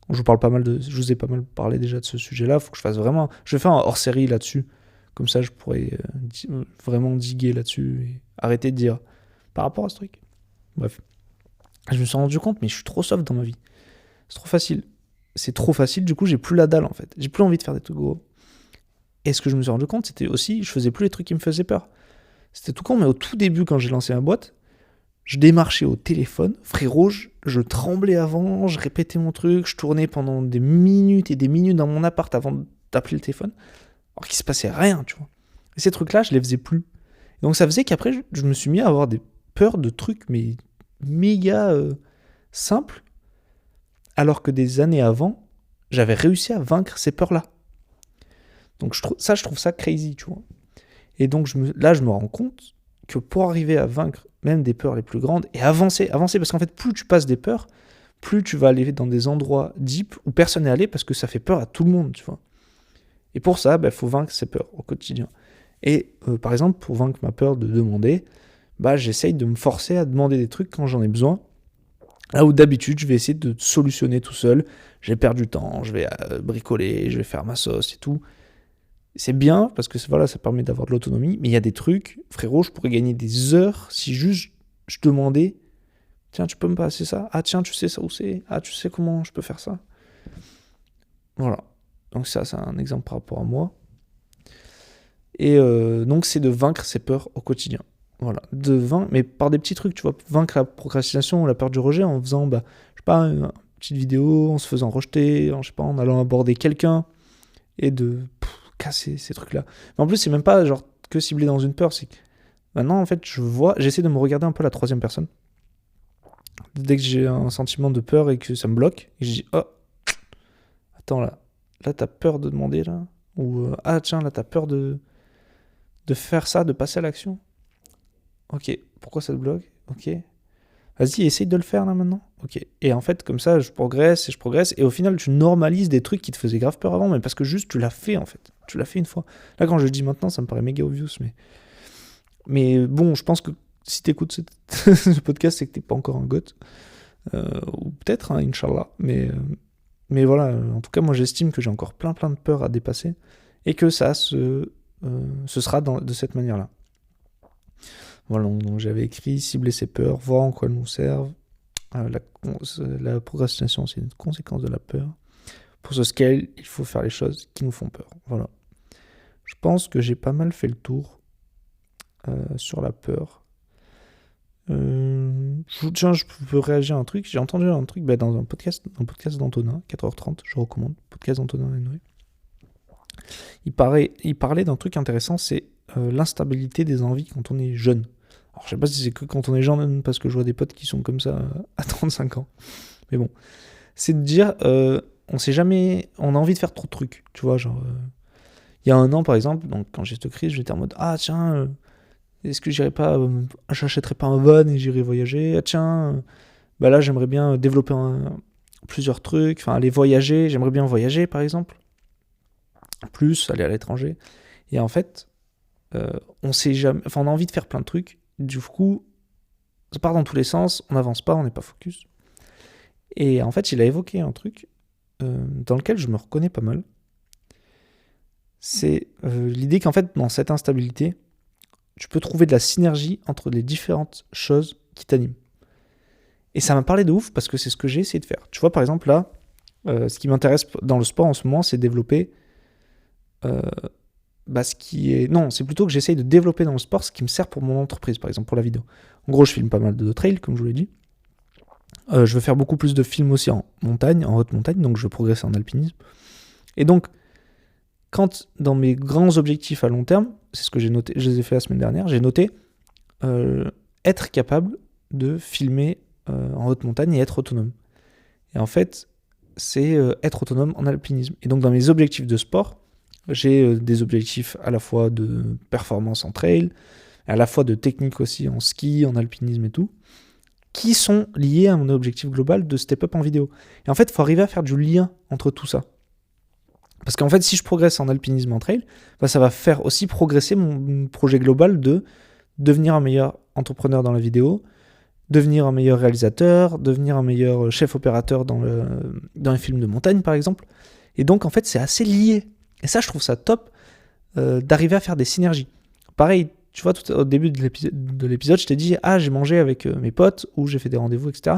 A: Je vous ai pas mal parlé déjà de ce sujet-là. Faut que je fasse vraiment... Je vais faire un hors-série là-dessus. Comme ça, je pourrais vraiment diguer là-dessus et arrêter de dire par rapport à ce truc. Bref. Je me suis rendu compte, mais je suis trop soft dans ma vie. C'est trop facile. C'est trop facile, du coup, j'ai plus la dalle, en fait. J'ai plus envie de faire des trucs gros. Et ce que je me suis rendu compte, c'était aussi, je faisais plus les trucs qui me faisaient peur. C'était tout con, mais au tout début, quand j'ai lancé ma boîte, je démarchais au téléphone. Frérot, je tremblais avant, je répétais mon truc, je tournais pendant des minutes et des minutes dans mon appart avant d'appeler le téléphone. Alors qu'il se passait rien, tu vois. Et ces trucs-là, je les faisais plus. Et donc ça faisait qu'après, je me suis mis à avoir des peurs de trucs, mais méga simples, alors que des années avant, j'avais réussi à vaincre ces peurs-là. Donc je trouve ça crazy, tu vois. Et donc là, je me rends compte que pour arriver à vaincre même des peurs les plus grandes, et avancer, parce qu'en fait, plus tu passes des peurs, plus tu vas aller dans des endroits deep où personne n'est allé, parce que ça fait peur à tout le monde, tu vois. Et pour ça, faut vaincre ces peurs au quotidien. Et par exemple, pour vaincre ma peur de demander, j'essaye de me forcer à demander des trucs quand j'en ai besoin. Là où d'habitude, je vais essayer de solutionner tout seul. Je vais perdre du temps, je vais bricoler, je vais faire ma sauce et tout. C'est bien, parce que voilà, ça permet d'avoir de l'autonomie, mais il y a des trucs, frérot, je pourrais gagner des heures si juste je demandais, tiens, tu peux me passer ça ? Ah tiens, tu sais ça où c'est ? Ah, tu sais comment je peux faire ça ? Voilà. Donc ça, c'est un exemple par rapport à moi. Et donc, c'est de vaincre ses peurs au quotidien. Voilà. Mais par des petits trucs, tu vois, vaincre la procrastination ou la peur du rejet en faisant, je sais pas, une petite vidéo, en se faisant rejeter, je sais pas, en allant aborder quelqu'un et de casser ces trucs-là. Mais en plus, c'est même pas genre que ciblé dans une peur, c'est que maintenant, en fait, j'essaie de me regarder un peu la troisième personne. Dès que j'ai un sentiment de peur et que ça me bloque, et je dis, oh, attends là, t'as peur de demander là ? Ou ah tiens, là t'as peur de faire ça, de passer à l'action. Ok, pourquoi ça te bloque? Ok. Vas-y, essaye de le faire là maintenant. Ok. Et en fait, comme ça, je progresse. Et au final, tu normalises des trucs qui te faisaient grave peur avant, mais parce que juste tu l'as fait en fait. Tu l'as fait une fois. Là, quand je le dis maintenant, ça me paraît méga obvious, mais bon, je pense que si t'écoutes ce podcast, c'est que t'es pas encore un goth. Ou peut-être, hein, Inch'Allah. Mais voilà, en tout cas, moi j'estime que j'ai encore plein de peurs à dépasser et que ça ce sera de cette manière-là. Voilà, donc j'avais écrit cibler ses peurs, voir en quoi elles nous servent. La procrastination, c'est une conséquence de la peur. Pour ce scale, il faut faire les choses qui nous font peur. Voilà. Je pense que j'ai pas mal fait le tour sur la peur. Je peux réagir à un truc. J'ai entendu un truc dans un podcast d'Antonin, 4h30, je recommande, podcast d'Antonin Henry. Il parlait d'un truc intéressant, c'est l'instabilité des envies quand on est jeune. Alors je sais pas si c'est que quand on est jeune, parce que je vois des potes qui sont comme ça à 35 ans. Mais bon, c'est de dire, on sait jamais, on a envie de faire trop de trucs, tu vois, genre... il y a un an par exemple, donc quand j'ai cette crise, j'étais en mode, ah tiens... est-ce que j'achèterais pas un van et j'irais voyager? Ah tiens, bah là j'aimerais bien développer plusieurs trucs, enfin aller voyager, j'aimerais bien voyager par exemple, plus aller à l'étranger. Et en fait, on sait jamais, enfin on a envie de faire plein de trucs, du coup ça part dans tous les sens, on n'avance pas, on n'est pas focus. Et en fait il a évoqué un truc dans lequel je me reconnais pas mal. C'est l'idée qu'en fait dans cette instabilité, tu peux trouver de la synergie entre les différentes choses qui t'animent. Et ça m'a parlé de ouf parce que c'est ce que j'ai essayé de faire. Tu vois, par exemple, là, ce qui m'intéresse dans le sport en ce moment, c'est développer ce qui est... Non, c'est plutôt que j'essaye de développer dans le sport ce qui me sert pour mon entreprise, par exemple, pour la vidéo. En gros, je filme pas mal de trails, comme je vous l'ai dit. Je veux faire beaucoup plus de films aussi en montagne, en haute montagne, donc je veux progresser en alpinisme. Et donc, quand dans mes grands objectifs à long terme, c'est ce que j'ai noté, je les ai fait la semaine dernière, j'ai noté être capable de filmer en haute montagne et être autonome. Et en fait, c'est être autonome en alpinisme. Et donc dans mes objectifs de sport, j'ai des objectifs à la fois de performance en trail, à la fois de technique aussi en ski, en alpinisme et tout, qui sont liés à mon objectif global de step up en vidéo. Et en fait, il faut arriver à faire du lien entre tout ça. Parce qu'en fait, si je progresse en alpinisme en trail, ça va faire aussi progresser mon projet global de devenir un meilleur entrepreneur dans la vidéo, devenir un meilleur réalisateur, devenir un meilleur chef opérateur dans les films de montagne, par exemple. Et donc, en fait, c'est assez lié. Et ça, je trouve ça top d'arriver à faire des synergies. Pareil, tu vois, tout au début de l'épisode, je t'ai dit « Ah, j'ai mangé avec mes potes » ou « J'ai fait des rendez-vous, etc. »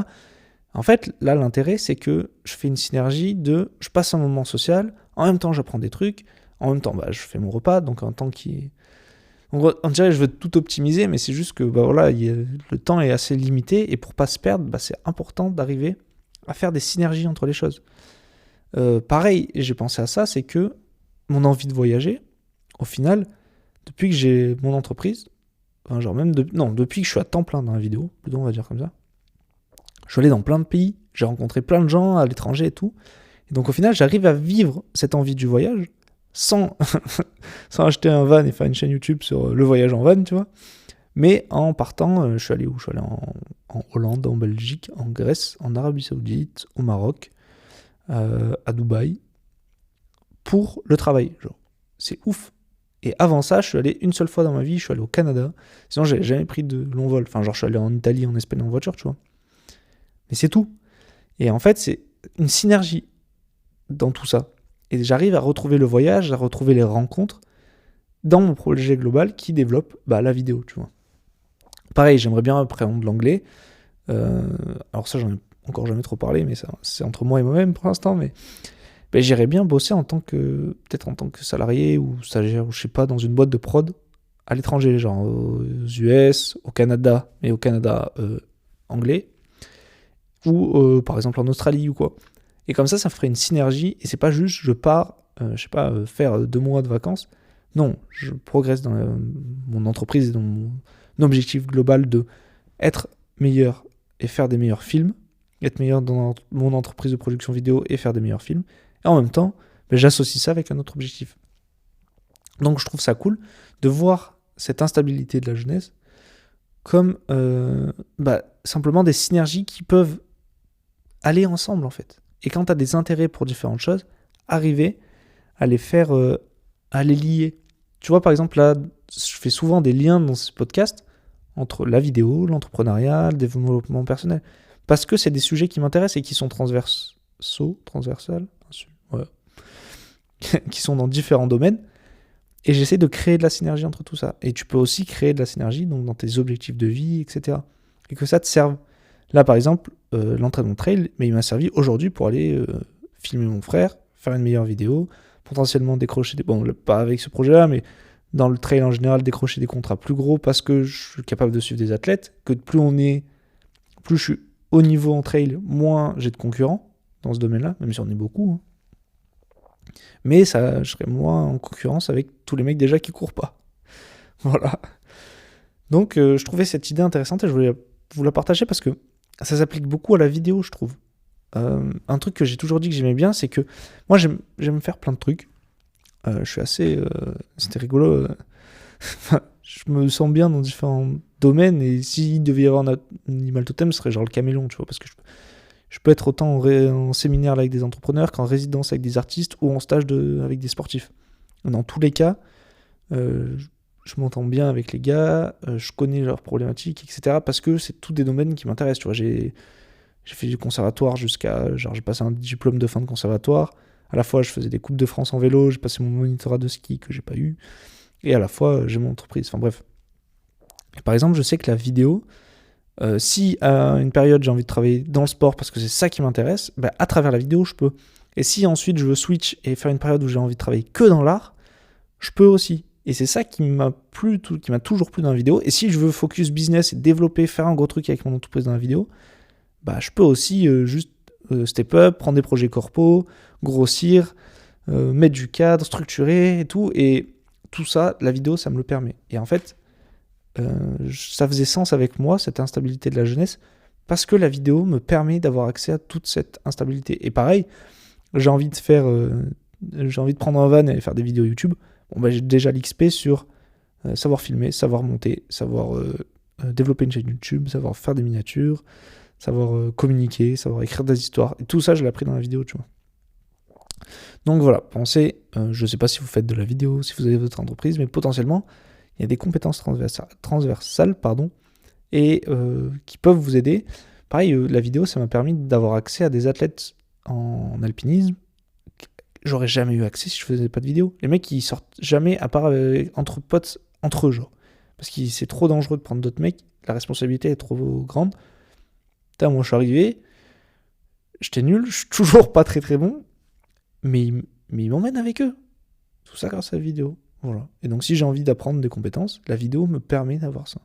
A: En fait, là, l'intérêt, c'est que je fais une synergie de... Je passe un moment social, en même temps, j'apprends des trucs, en même temps, je fais mon repas, donc un temps qui est... Donc, on dirait que je veux tout optimiser, mais c'est juste que le temps est assez limité, et pour pas se perdre, c'est important d'arriver à faire des synergies entre les choses. Pareil, j'ai pensé à ça, c'est que mon envie de voyager, au final, depuis que j'ai mon entreprise, depuis que je suis à temps plein dans la vidéo, plutôt on va dire comme ça, je suis allé dans plein de pays, j'ai rencontré plein de gens à l'étranger et tout. Et donc au final, j'arrive à vivre cette envie du voyage sans acheter un van et faire une chaîne YouTube sur le voyage en van, tu vois. Mais en partant, je suis allé où? Je suis allé en Hollande, en Belgique, en Grèce, en Arabie Saoudite, au Maroc, à Dubaï, pour le travail. Genre, c'est ouf. Et avant ça, je suis allé une seule fois dans ma vie, je suis allé au Canada. Sinon, j'avais jamais pris de long vol. Enfin, genre, je suis allé en Italie, en Espagne en voiture, tu vois. Mais c'est tout. Et en fait, c'est une synergie dans tout ça. Et j'arrive à retrouver le voyage, à retrouver les rencontres dans mon projet global qui développe la vidéo, tu vois. Pareil, j'aimerais bien apprendre l'anglais. Alors ça, j'en ai encore jamais trop parlé, mais ça, c'est entre moi et moi-même pour l'instant. Mais j'irais bien bosser peut-être en tant que salarié ou stagiaire, ou je sais pas, dans une boîte de prod à l'étranger, genre aux US, au Canada, mais au Canada anglais. Ou par exemple en Australie ou quoi. Et comme ça ferait une synergie, et c'est pas juste je pars, faire 2 mois de vacances. Non, je progresse dans mon entreprise et dans mon objectif global de être meilleur et faire des meilleurs films, être meilleur dans mon entreprise de production vidéo et faire des meilleurs films. Et en même temps, j'associe ça avec un autre objectif. Donc je trouve ça cool de voir cette instabilité de la jeunesse comme simplement des synergies qui peuvent aller ensemble en fait. Et quand tu as des intérêts pour différentes choses, arriver à les faire, à les lier. Tu vois, par exemple, là, je fais souvent des liens dans ce podcast entre la vidéo, l'entrepreneuriat, le développement personnel. Parce que c'est des sujets qui m'intéressent et qui sont transversales, ouais, qui sont dans différents domaines. Et j'essaie de créer de la synergie entre tout ça. Et tu peux aussi créer de la synergie donc dans tes objectifs de vie, etc. Et que ça te serve. Là, par exemple, l'entraînement trail, mais il m'a servi aujourd'hui pour aller filmer mon frère, faire une meilleure vidéo, potentiellement décrocher des... Bon, pas avec ce projet-là, mais dans le trail en général, décrocher des contrats plus gros parce que je suis capable de suivre des athlètes, que plus je suis haut niveau en trail, moins j'ai de concurrents dans ce domaine-là, même si on est beaucoup. Hein. Mais je serai moins en concurrence avec tous les mecs déjà qui courent pas. Voilà. Donc je trouvais cette idée intéressante et je voulais vous la partager parce que ça s'applique beaucoup à la vidéo, je trouve. Un truc que j'ai toujours dit que j'aimais bien, c'est que moi j'aime faire plein de trucs. Je suis assez... c'était rigolo. Je me sens bien dans différents domaines et s'il devait y avoir un animal totem, ce serait genre le caméléon, tu vois, parce que je peux être autant en séminaire avec des entrepreneurs qu'en résidence avec des artistes ou en stage avec des sportifs. Dans tous les cas, je m'entends bien avec les gars, je connais leurs problématiques, etc. Parce que c'est tous des domaines qui m'intéressent. Tu vois, j'ai fait du conservatoire j'ai passé un diplôme de fin de conservatoire. À la fois, je faisais des coupes de France en vélo, j'ai passé mon monitorat de ski que j'ai pas eu. Et à la fois, j'ai mon entreprise. Enfin bref. Et par exemple, je sais que la vidéo, si à une période j'ai envie de travailler dans le sport parce que c'est ça qui m'intéresse, à travers la vidéo, je peux. Et si ensuite je veux switch et faire une période où j'ai envie de travailler que dans l'art, je peux aussi. Et c'est ça qui m'a toujours plu dans la vidéo. Et si je veux focus business et développer, faire un gros truc avec mon entreprise dans la vidéo, je peux aussi juste step up, prendre des projets corpo, grossir, mettre du cadre, structurer et tout. Et tout ça, la vidéo, ça me le permet. Et en fait, ça faisait sens avec moi, cette instabilité de la jeunesse, parce que la vidéo me permet d'avoir accès à toute cette instabilité. Et pareil, j'ai envie de prendre un van et aller faire des vidéos YouTube. J'ai déjà l'XP sur savoir filmer, savoir monter, savoir développer une chaîne YouTube, savoir faire des miniatures, savoir communiquer, savoir écrire des histoires. Et tout ça, je l'ai appris dans la vidéo, tu vois. Donc voilà, pensez, je ne sais pas si vous faites de la vidéo, si vous avez votre entreprise, mais potentiellement, il y a des compétences transversales et qui peuvent vous aider. Pareil, la vidéo, ça m'a permis d'avoir accès à des athlètes en alpinisme. J'aurais jamais eu accès si je faisais pas de vidéo. Les mecs, ils sortent jamais, à part entre potes, entre eux, genre. Parce que c'est trop dangereux de prendre d'autres mecs, la responsabilité est trop grande. Putain, moi, je suis arrivé, j'étais nul, je suis toujours pas très très bon, mais ils m'emmènent avec eux. Tout ça grâce à la vidéo. Voilà. Et donc, si j'ai envie d'apprendre des compétences, la vidéo me permet d'avoir ça.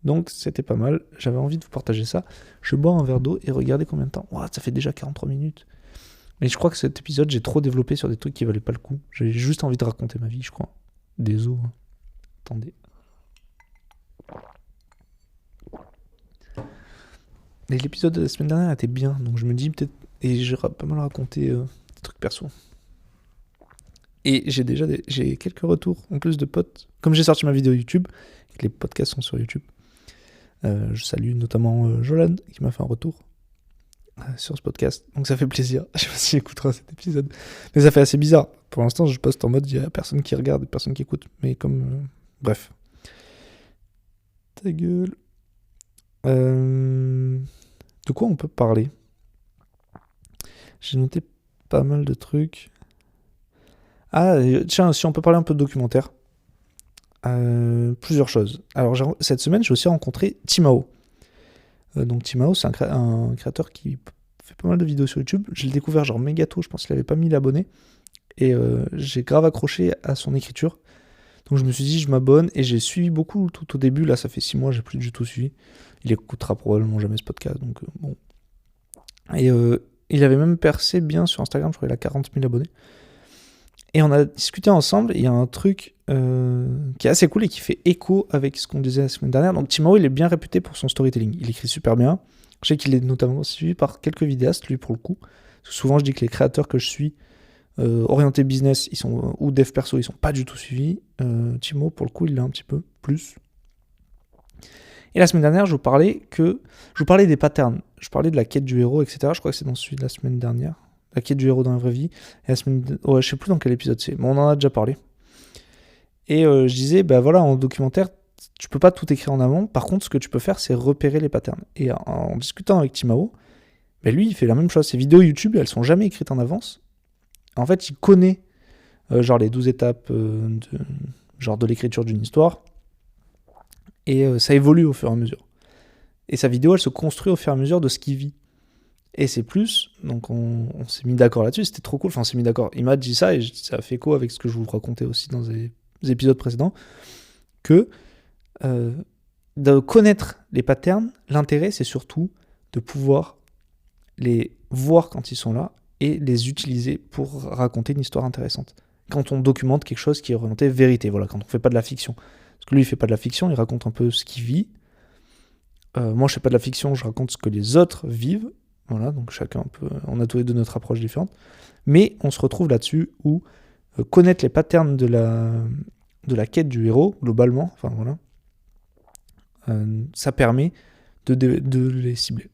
A: Donc, c'était pas mal. J'avais envie de vous partager ça. Je bois un verre d'eau et regardez combien de temps. Ça fait déjà 43 minutes. Mais je crois que cet épisode, j'ai trop développé sur des trucs qui valaient pas le coup. J'ai juste envie de raconter ma vie, je crois. Désolé. Attendez. Et l'épisode de la semaine dernière était bien, donc je me dis peut-être... Et j'ai pas mal raconté des trucs perso. Et j'ai quelques retours, en plus de potes. Comme j'ai sorti ma vidéo YouTube, et que les podcasts sont sur YouTube, je salue notamment Jolan, qui m'a fait un retour sur ce podcast. Donc ça fait plaisir. Je sais pas s'il écoutera cet épisode. Mais ça fait assez bizarre. Pour l'instant, je poste en mode, il y a personne qui regarde, personne qui écoute. Mais comme... bref. Ta gueule. De quoi on peut parler ? J'ai noté pas mal de trucs. Ah, tiens, si on peut parler un peu de documentaire. Plusieurs choses. Alors, cette semaine, j'ai aussi rencontré Timao. Donc, Timao, c'est un créateur qui fait pas mal de vidéos sur YouTube. Je l'ai découvert genre méga tôt, je pense qu'il avait pas 1000 abonnés. Et j'ai grave accroché à son écriture. Donc, je me suis dit, je m'abonne et j'ai suivi beaucoup tout au début. Là, ça fait 6 mois, j'ai plus du tout suivi. Il écoutera probablement jamais ce podcast, donc bon. Et il avait même percé bien sur Instagram, je crois qu'il a 40 000 abonnés. Et on a discuté ensemble, il y a un truc qui est assez cool et qui fait écho avec ce qu'on disait la semaine dernière. Donc Timao, il est bien réputé pour son storytelling, il écrit super bien. Je sais qu'il est notamment suivi par quelques vidéastes, lui pour le coup. Parce que souvent je dis que les créateurs que je suis orientés business ou dev perso, ils sont pas du tout suivis. Timo, pour le coup, il l'a un petit peu plus. Et la semaine dernière, je vous parlais des patterns. Je parlais de la quête du héros, etc. Je crois que c'est dans celui de la semaine dernière. La quête du héros dans la vraie vie. Et je sais plus dans quel épisode c'est, mais on en a déjà parlé. Et je disais, voilà, en documentaire, tu peux pas tout écrire en amont. Par contre, ce que tu peux faire, c'est repérer les patterns. Et en discutant avec Timao, lui, il fait la même chose. Ses vidéos YouTube, elles sont jamais écrites en avance. En fait, il connaît genre les 12 étapes de l'écriture d'une histoire. Et ça évolue au fur et à mesure. Et sa vidéo, elle se construit au fur et à mesure de ce qu'il vit. Et c'est plus, donc on s'est mis d'accord là-dessus, c'était trop cool, enfin on s'est mis d'accord. Il m'a dit ça, et ça a fait écho avec ce que je vous racontais aussi dans les épisodes précédents, que de connaître les patterns, l'intérêt c'est surtout de pouvoir les voir quand ils sont là, et les utiliser pour raconter une histoire intéressante. Quand on documente quelque chose qui est orienté vérité, voilà, quand on fait pas de la fiction. Parce que lui, il fait pas de la fiction, il raconte un peu ce qu'il vit. Moi, je fais pas de la fiction, je raconte ce que les autres vivent. Voilà, donc chacun on a tous les deux notre approche différente. Mais on se retrouve là-dessus où connaître les patterns de la quête du héros, globalement, enfin voilà, ça permet de les cibler.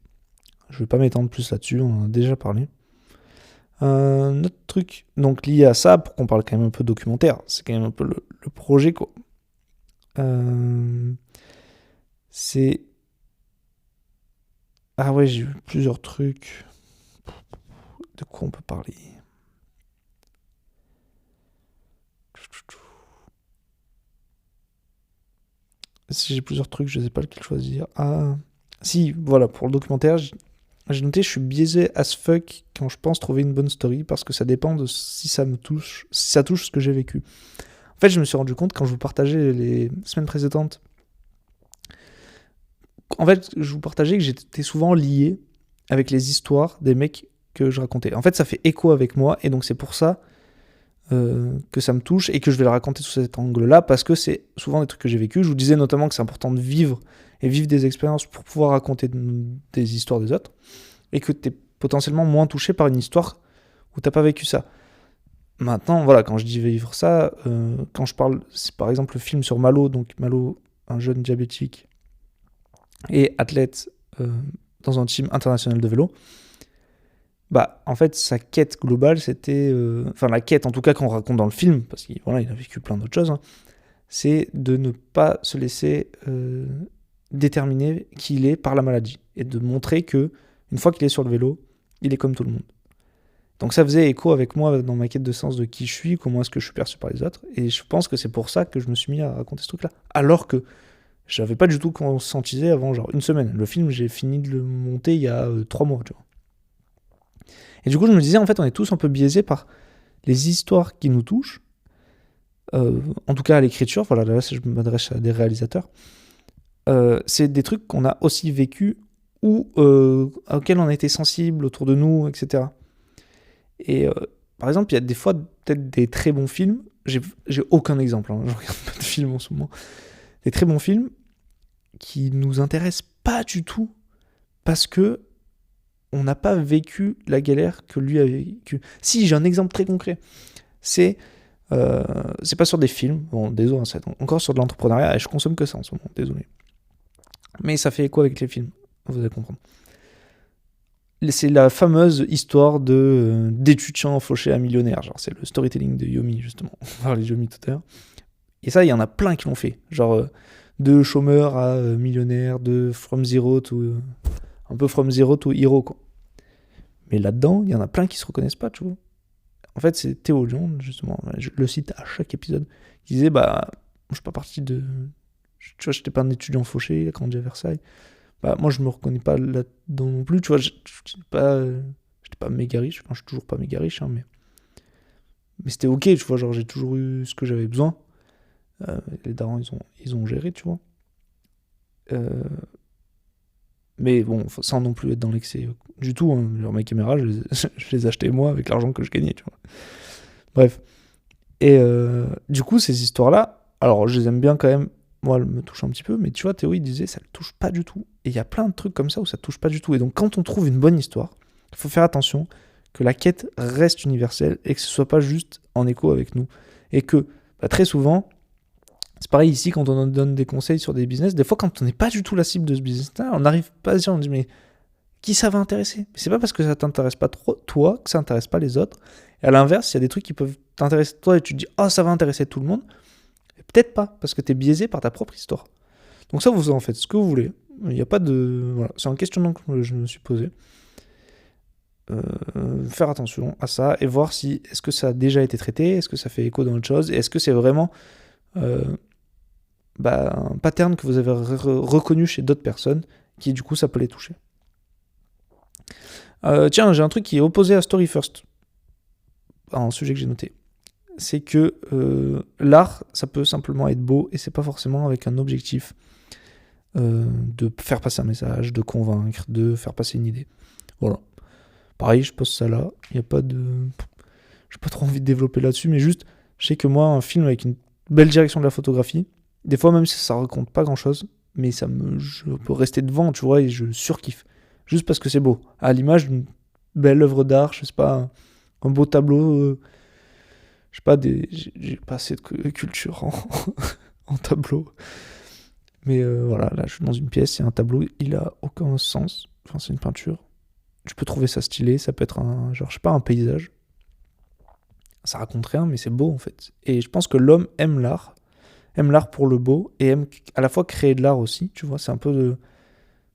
A: Je vais pas m'étendre plus là-dessus, on en a déjà parlé. Un autre truc, donc lié à ça, pour qu'on parle quand même un peu documentaire, c'est quand même un peu le projet, quoi. C'est... Ah ouais, j'ai eu plusieurs trucs. De quoi on peut parler? Si j'ai plusieurs trucs, je sais pas lequel choisir. Ah, si, voilà, pour le documentaire, j'ai noté, je suis biaisé as fuck quand je pense trouver une bonne story, parce que ça dépend de si ça touche ce que j'ai vécu. En fait, je me suis rendu compte quand je vous partageais les semaines précédentes. En fait, je vous partageais que j'étais souvent lié avec les histoires des mecs que je racontais. En fait, ça fait écho avec moi, et donc c'est pour ça que ça me touche, et que je vais le raconter sous cet angle-là, parce que c'est souvent des trucs que j'ai vécu. Je vous disais notamment que c'est important de vivre des expériences pour pouvoir raconter des histoires des autres, et que t'es potentiellement moins touché par une histoire où t'as pas vécu ça. Maintenant, voilà, quand je dis vivre ça, quand je parle, c'est par exemple le film sur Malo, donc Malo, un jeune diabétique et athlète dans un team international de vélo. En fait, sa quête globale, c'était... Enfin, la quête, en tout cas, qu'on raconte dans le film, parce qu'il il a vécu plein d'autres choses, hein, c'est de ne pas se laisser déterminer qui il est par la maladie, et de montrer que une fois qu'il est sur le vélo, il est comme tout le monde. Donc ça faisait écho avec moi dans ma quête de sens de qui je suis, comment est-ce que je suis perçu par les autres, et je pense que c'est pour ça que je me suis mis à raconter ce truc-là. Alors que j'avais pas du tout conscientisé avant genre une semaine. Le film, j'ai fini de le monter il y a 3 mois, tu vois. Et du coup, je me disais, en fait, on est tous un peu biaisés par les histoires qui nous touchent, en tout cas à l'écriture, voilà, là, je m'adresse à des réalisateurs, c'est des trucs qu'on a aussi vécu ou auxquels on a été sensible autour de nous, etc. Et par exemple, il y a des fois peut-être des très bons films, j'ai aucun exemple, hein, je regarde pas de films en ce moment, des très bons films qui nous intéressent pas du tout parce que on n'a pas vécu la galère que lui a vécu. Si, j'ai un exemple très concret. C'est pas sur des films, bon, désolé, c'est encore sur de l'entrepreneuriat, et je consomme que ça en ce moment, désolé. Mais ça fait écho avec les films, vous allez comprendre. C'est la fameuse histoire d'étudiants fauchés à millionnaires, genre c'est le storytelling de Yomi, justement. On parlait de Yomi tout à l'heure. Et ça, il y en a plein qui l'ont fait. Genre, de chômeur à millionnaire, de from zero to... un peu from zero to hero, quoi. Mais là-dedans, il y en a plein qui se reconnaissent pas, tu vois. En fait, c'est Théo Lyon, justement, je le cite à chaque épisode, qui disait, moi, je suis pas parti de... Tu vois, j'étais pas un étudiant fauché, quand j'étais à Versailles. Moi, je me reconnais pas là-dedans non plus, tu vois, j'étais pas méga riche, enfin, je suis toujours pas méga riche, hein, mais c'était ok, tu vois, genre, j'ai toujours eu ce que j'avais besoin. Les darons, ils ont géré, tu vois. Mais bon, sans non plus être dans l'excès du tout, hein. Genre, mes caméras, je les achetais moi avec l'argent que je gagnais, tu vois. Bref. Et du coup, ces histoires-là, alors je les aime bien quand même, moi, elles me touchent un petit peu, mais tu vois, Théo, il disait, ça le touche pas du tout. Et il y a plein de trucs comme ça où ça touche pas du tout. Et donc, quand on trouve une bonne histoire, il faut faire attention que la quête reste universelle et que ce soit pas juste en écho avec nous. Et que très souvent, c'est pareil ici quand on donne des conseils sur des business, des fois quand on n'est pas du tout la cible de ce business-là, on n'arrive pas à se dire, on dit mais qui ça va intéresser? Mais c'est pas parce que ça t'intéresse pas trop toi que ça intéresse pas les autres. Et à l'inverse, il y a des trucs qui peuvent t'intéresser toi et tu te dis oh ça va intéresser tout le monde. Et peut-être pas parce que t'es biaisé par ta propre histoire. Donc ça vous en faites ce que vous voulez. Il n'y a pas de voilà, c'est un questionnement que je me suis posé. Faire attention à ça et voir si est-ce que ça a déjà été traité, est-ce que ça fait écho dans autre chose, et est-ce que c'est vraiment un pattern que vous avez reconnu chez d'autres personnes qui du coup ça peut les toucher. Tiens, j'ai un truc qui est opposé à Story First, un sujet que j'ai noté. C'est que l'art, ça peut simplement être beau et c'est pas forcément avec un objectif de faire passer un message, de convaincre, de faire passer une idée. Voilà. Pareil, je pose ça là. Il y a pas de, j'ai pas trop envie de développer là-dessus, mais juste, je sais que moi, un film avec une belle direction de la photographie, des fois même si ça raconte pas grand-chose, mais je peux rester devant, tu vois, et je surkiffe. Juste parce que c'est beau. À l'image d'une belle œuvre d'art, je sais pas, un beau tableau. Je sais pas, j'ai pas assez de culture en tableau. Mais voilà, là je suis dans une pièce, il y a un tableau, il a aucun sens. Enfin, c'est une peinture. Je peux trouver ça stylé, ça peut être un paysage. Ça raconte rien, mais c'est beau en fait. Et je pense que l'homme aime l'art pour le beau, et aime à la fois créer de l'art aussi, tu vois, c'est un peu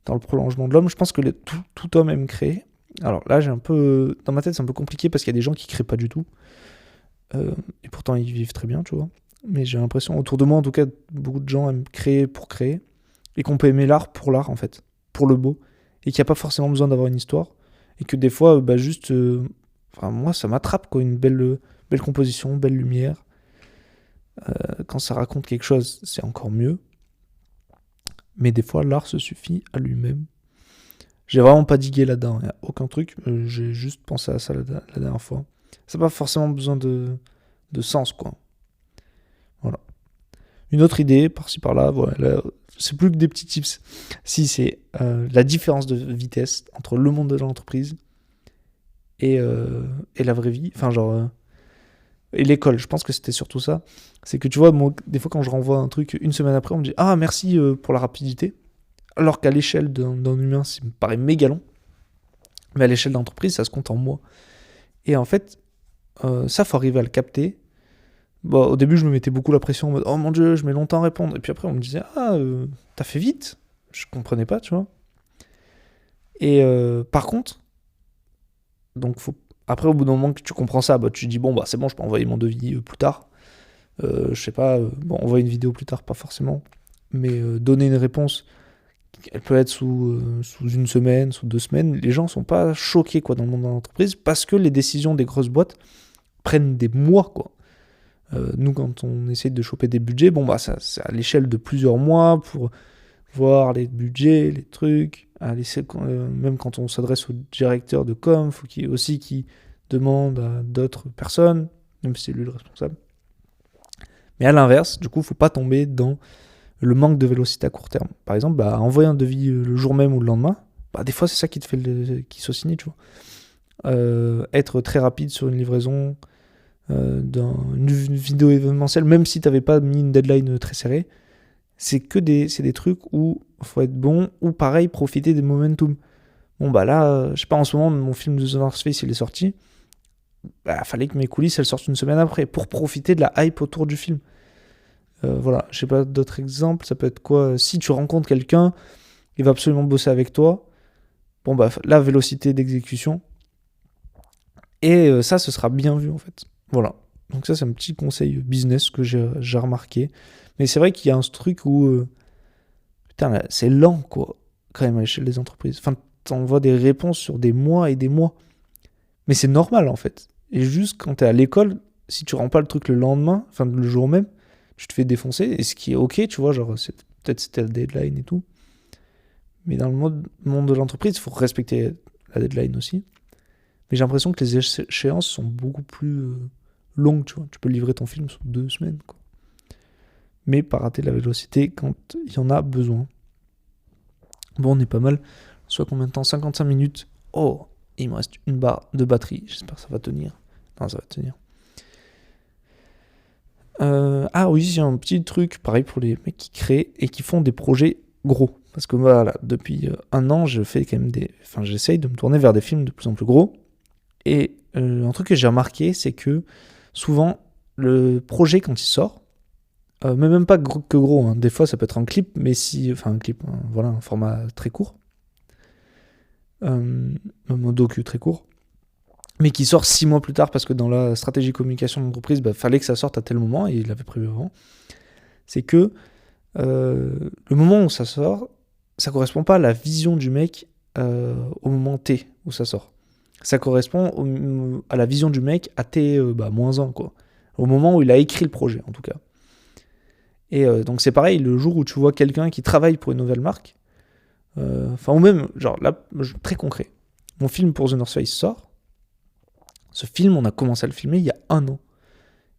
A: dans le prolongement de l'homme. Je pense que tout homme aime créer. Alors là, dans ma tête, c'est un peu compliqué parce qu'il y a des gens qui créent pas du tout. Et pourtant, ils vivent très bien, tu vois. Mais j'ai l'impression, autour de moi, en tout cas, beaucoup de gens aiment créer pour créer, et qu'on peut aimer l'art, en fait, pour le beau, et qu'il n'y a pas forcément besoin d'avoir une histoire, et que des fois, juste... moi, ça m'attrape, quoi, une belle composition, belle lumière. Quand ça raconte quelque chose, c'est encore mieux. Mais des fois, l'art se suffit à lui-même. J'ai vraiment pas digué là-dedans, il n'y a aucun truc. J'ai juste pensé à ça la dernière fois. Ça n'a pas forcément besoin de sens, quoi. Voilà. Une autre idée, par-ci par-là, voilà, c'est plus que des petits tips. Si, c'est la différence de vitesse entre le monde de l'entreprise et la vraie vie. Enfin, et l'école, je pense que c'était surtout ça. C'est que tu vois, moi, des fois quand je renvoie un truc une semaine après, on me dit « Ah, merci pour la rapidité ». Alors qu'à l'échelle d'un humain, ça me paraît méga long. Mais à l'échelle d'entreprise, ça se compte en mois. Et en fait, ça, faut arriver à le capter. Bon, au début, je me mettais beaucoup la pression en mode « Oh mon Dieu, je mets longtemps à répondre ». Et puis après, on me disait « Ah, t'as fait vite ». Je comprenais pas, tu vois. Et par contre, donc après, au bout d'un moment que tu comprends ça, tu te dis « Bon, c'est bon, je peux envoyer mon devis plus tard ». Je sais pas, envoyer une vidéo plus tard, pas forcément. Mais donner une réponse, elle peut être sous une semaine, sous 2 semaines. Les gens sont pas choqués, quoi, dans le monde de l'entreprise, parce que les décisions des grosses boîtes prennent des mois, quoi. Nous, quand on essaie de choper des budgets, c'est à l'échelle de plusieurs mois pour voir les budgets, les trucs. Même quand on s'adresse au directeur de com, faut qu'il demande à d'autres personnes, même si c'est lui le responsable. Mais à l'inverse, du coup, faut pas tomber dans le manque de vélocité à court terme. Par exemple, envoyer un devis le jour même ou le lendemain, des fois c'est ça qui te fait qui s'oscille, tu vois. Être très rapide sur une livraison d'une vidéo événementielle, même si t'avais pas mis une deadline très serrée, c'est des trucs où faut être bon, ou pareil, profiter des momentum. Là, je sais pas, en ce moment, mon film de The North Face, il est sorti. Fallait que mes coulisses, elles sortent une semaine après, pour profiter de la hype autour du film. Voilà, je sais pas d'autres exemples, ça peut être quoi? Si tu rencontres quelqu'un, il va absolument bosser avec toi, la vélocité d'exécution, et ça, ce sera bien vu en fait. Voilà, donc ça c'est un petit conseil business que j'ai remarqué, mais c'est vrai qu'il y a ce truc où, putain, c'est lent quoi, quand même à l'échelle des entreprises. Enfin, t'envoies des réponses sur des mois et des mois, mais c'est normal en fait. Et juste quand t'es à l'école, si tu rends pas le truc le lendemain, enfin le jour même, tu te fais défoncer, et ce qui est ok, tu vois, peut-être c'était la deadline et tout. Mais dans le monde de l'entreprise, il faut respecter la deadline aussi. Mais j'ai l'impression que les échéances sont beaucoup plus longues, tu vois. Tu peux livrer ton film sur 2 semaines, quoi. Mais pas rater la vélocité quand il y en a besoin. Bon, on est pas mal. Soit combien de temps? 55 minutes. Oh, et il me reste une barre de batterie. J'espère que ça va tenir. Non, ça va tenir. Ah oui, j'ai un petit truc, pareil pour les mecs qui créent et qui font des projets gros. Parce que voilà, depuis un an, je fais quand même j'essaye de me tourner vers des films de plus en plus gros. Et un truc que j'ai remarqué, c'est que souvent, le projet, quand il sort, mais même pas que gros, hein, des fois ça peut être un clip, mais un clip, voilà, un format très court, même un docu très court, mais qui sort 6 mois plus tard, parce que dans la stratégie communication de l'entreprise, fallait que ça sorte à tel moment, et il l'avait prévu avant, c'est que le moment où ça sort, ça correspond pas à la vision du mec au moment T où ça sort. Ça correspond à la vision du mec à T -1, quoi. Au moment où il a écrit le projet, en tout cas. Et donc c'est pareil, le jour où tu vois quelqu'un qui travaille pour une nouvelle marque, ou même, genre là, très concret, mon film pour The North Face sort. Ce film, on a commencé à le filmer il y a 1 an.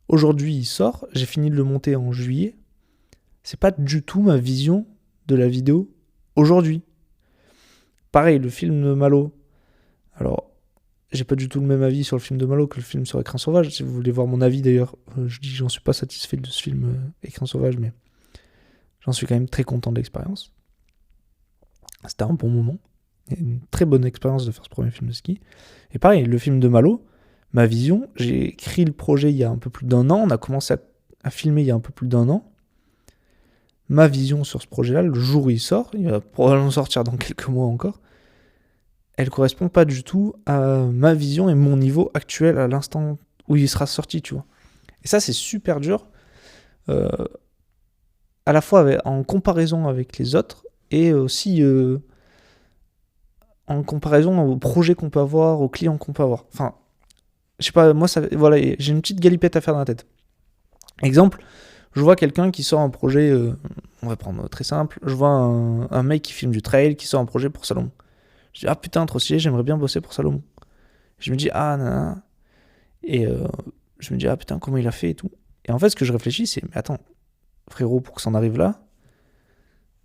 A: Aujourd'hui, il sort, j'ai fini de le monter en juillet. C'est pas du tout ma vision de la vidéo aujourd'hui. Pareil, le film de Malo. Alors, j'ai pas du tout le même avis sur le film de Malo que le film sur Écran Sauvage. Si vous voulez voir mon avis d'ailleurs, je dis que j'en suis pas satisfait de ce film Écran Sauvage, mais j'en suis quand même très content de l'expérience. C'était un bon moment. Une très bonne expérience de faire ce premier film de ski. Et pareil, le film de Malo, ma vision, j'ai écrit le projet il y a un peu plus d'1 an, on a commencé à filmer il y a un peu plus d'1 an. Ma vision sur ce projet-là, le jour où il sort, il va probablement sortir dans quelques mois encore, elle correspond pas du tout à ma vision et mon niveau actuel à l'instant où il sera sorti, tu vois. Et ça, c'est super dur, à la fois en comparaison avec les autres et aussi en comparaison aux projets qu'on peut avoir, aux clients qu'on peut avoir. Enfin, je sais pas, moi, voilà, j'ai une petite galipette à faire dans la tête. Exemple, je vois quelqu'un qui sort un projet, on va prendre très simple, je vois un mec qui filme du trail, qui sort un projet pour Salomon. Je dis, ah putain, trop stylé, j'aimerais bien bosser pour Salomon. Je me dis, ah nanana. Et je me dis, ah putain, comment il a fait et tout. Et en fait, ce que je réfléchis, c'est, mais attends, frérot, pour que ça en arrive là,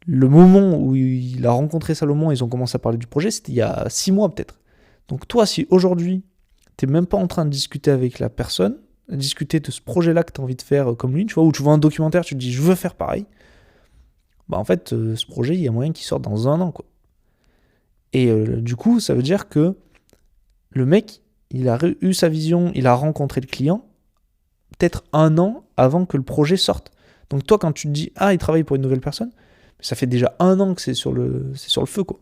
A: le moment où il a rencontré Salomon, ils ont commencé à parler du projet, c'était il y a 6 mois peut-être. Donc toi, si aujourd'hui, t'es même pas en train de discuter avec la personne, discuter de ce projet-là que t'as envie de faire comme lui, tu vois, ou tu vois un documentaire, tu te dis, je veux faire pareil, en fait, ce projet, il y a moyen qu'il sorte dans 1 an, quoi. Et du coup, ça veut dire que le mec, il a eu sa vision, il a rencontré le client, peut-être 1 an avant que le projet sorte. Donc toi, quand tu te dis, ah, il travaille pour une nouvelle personne, ça fait déjà 1 an que c'est sur le feu, quoi.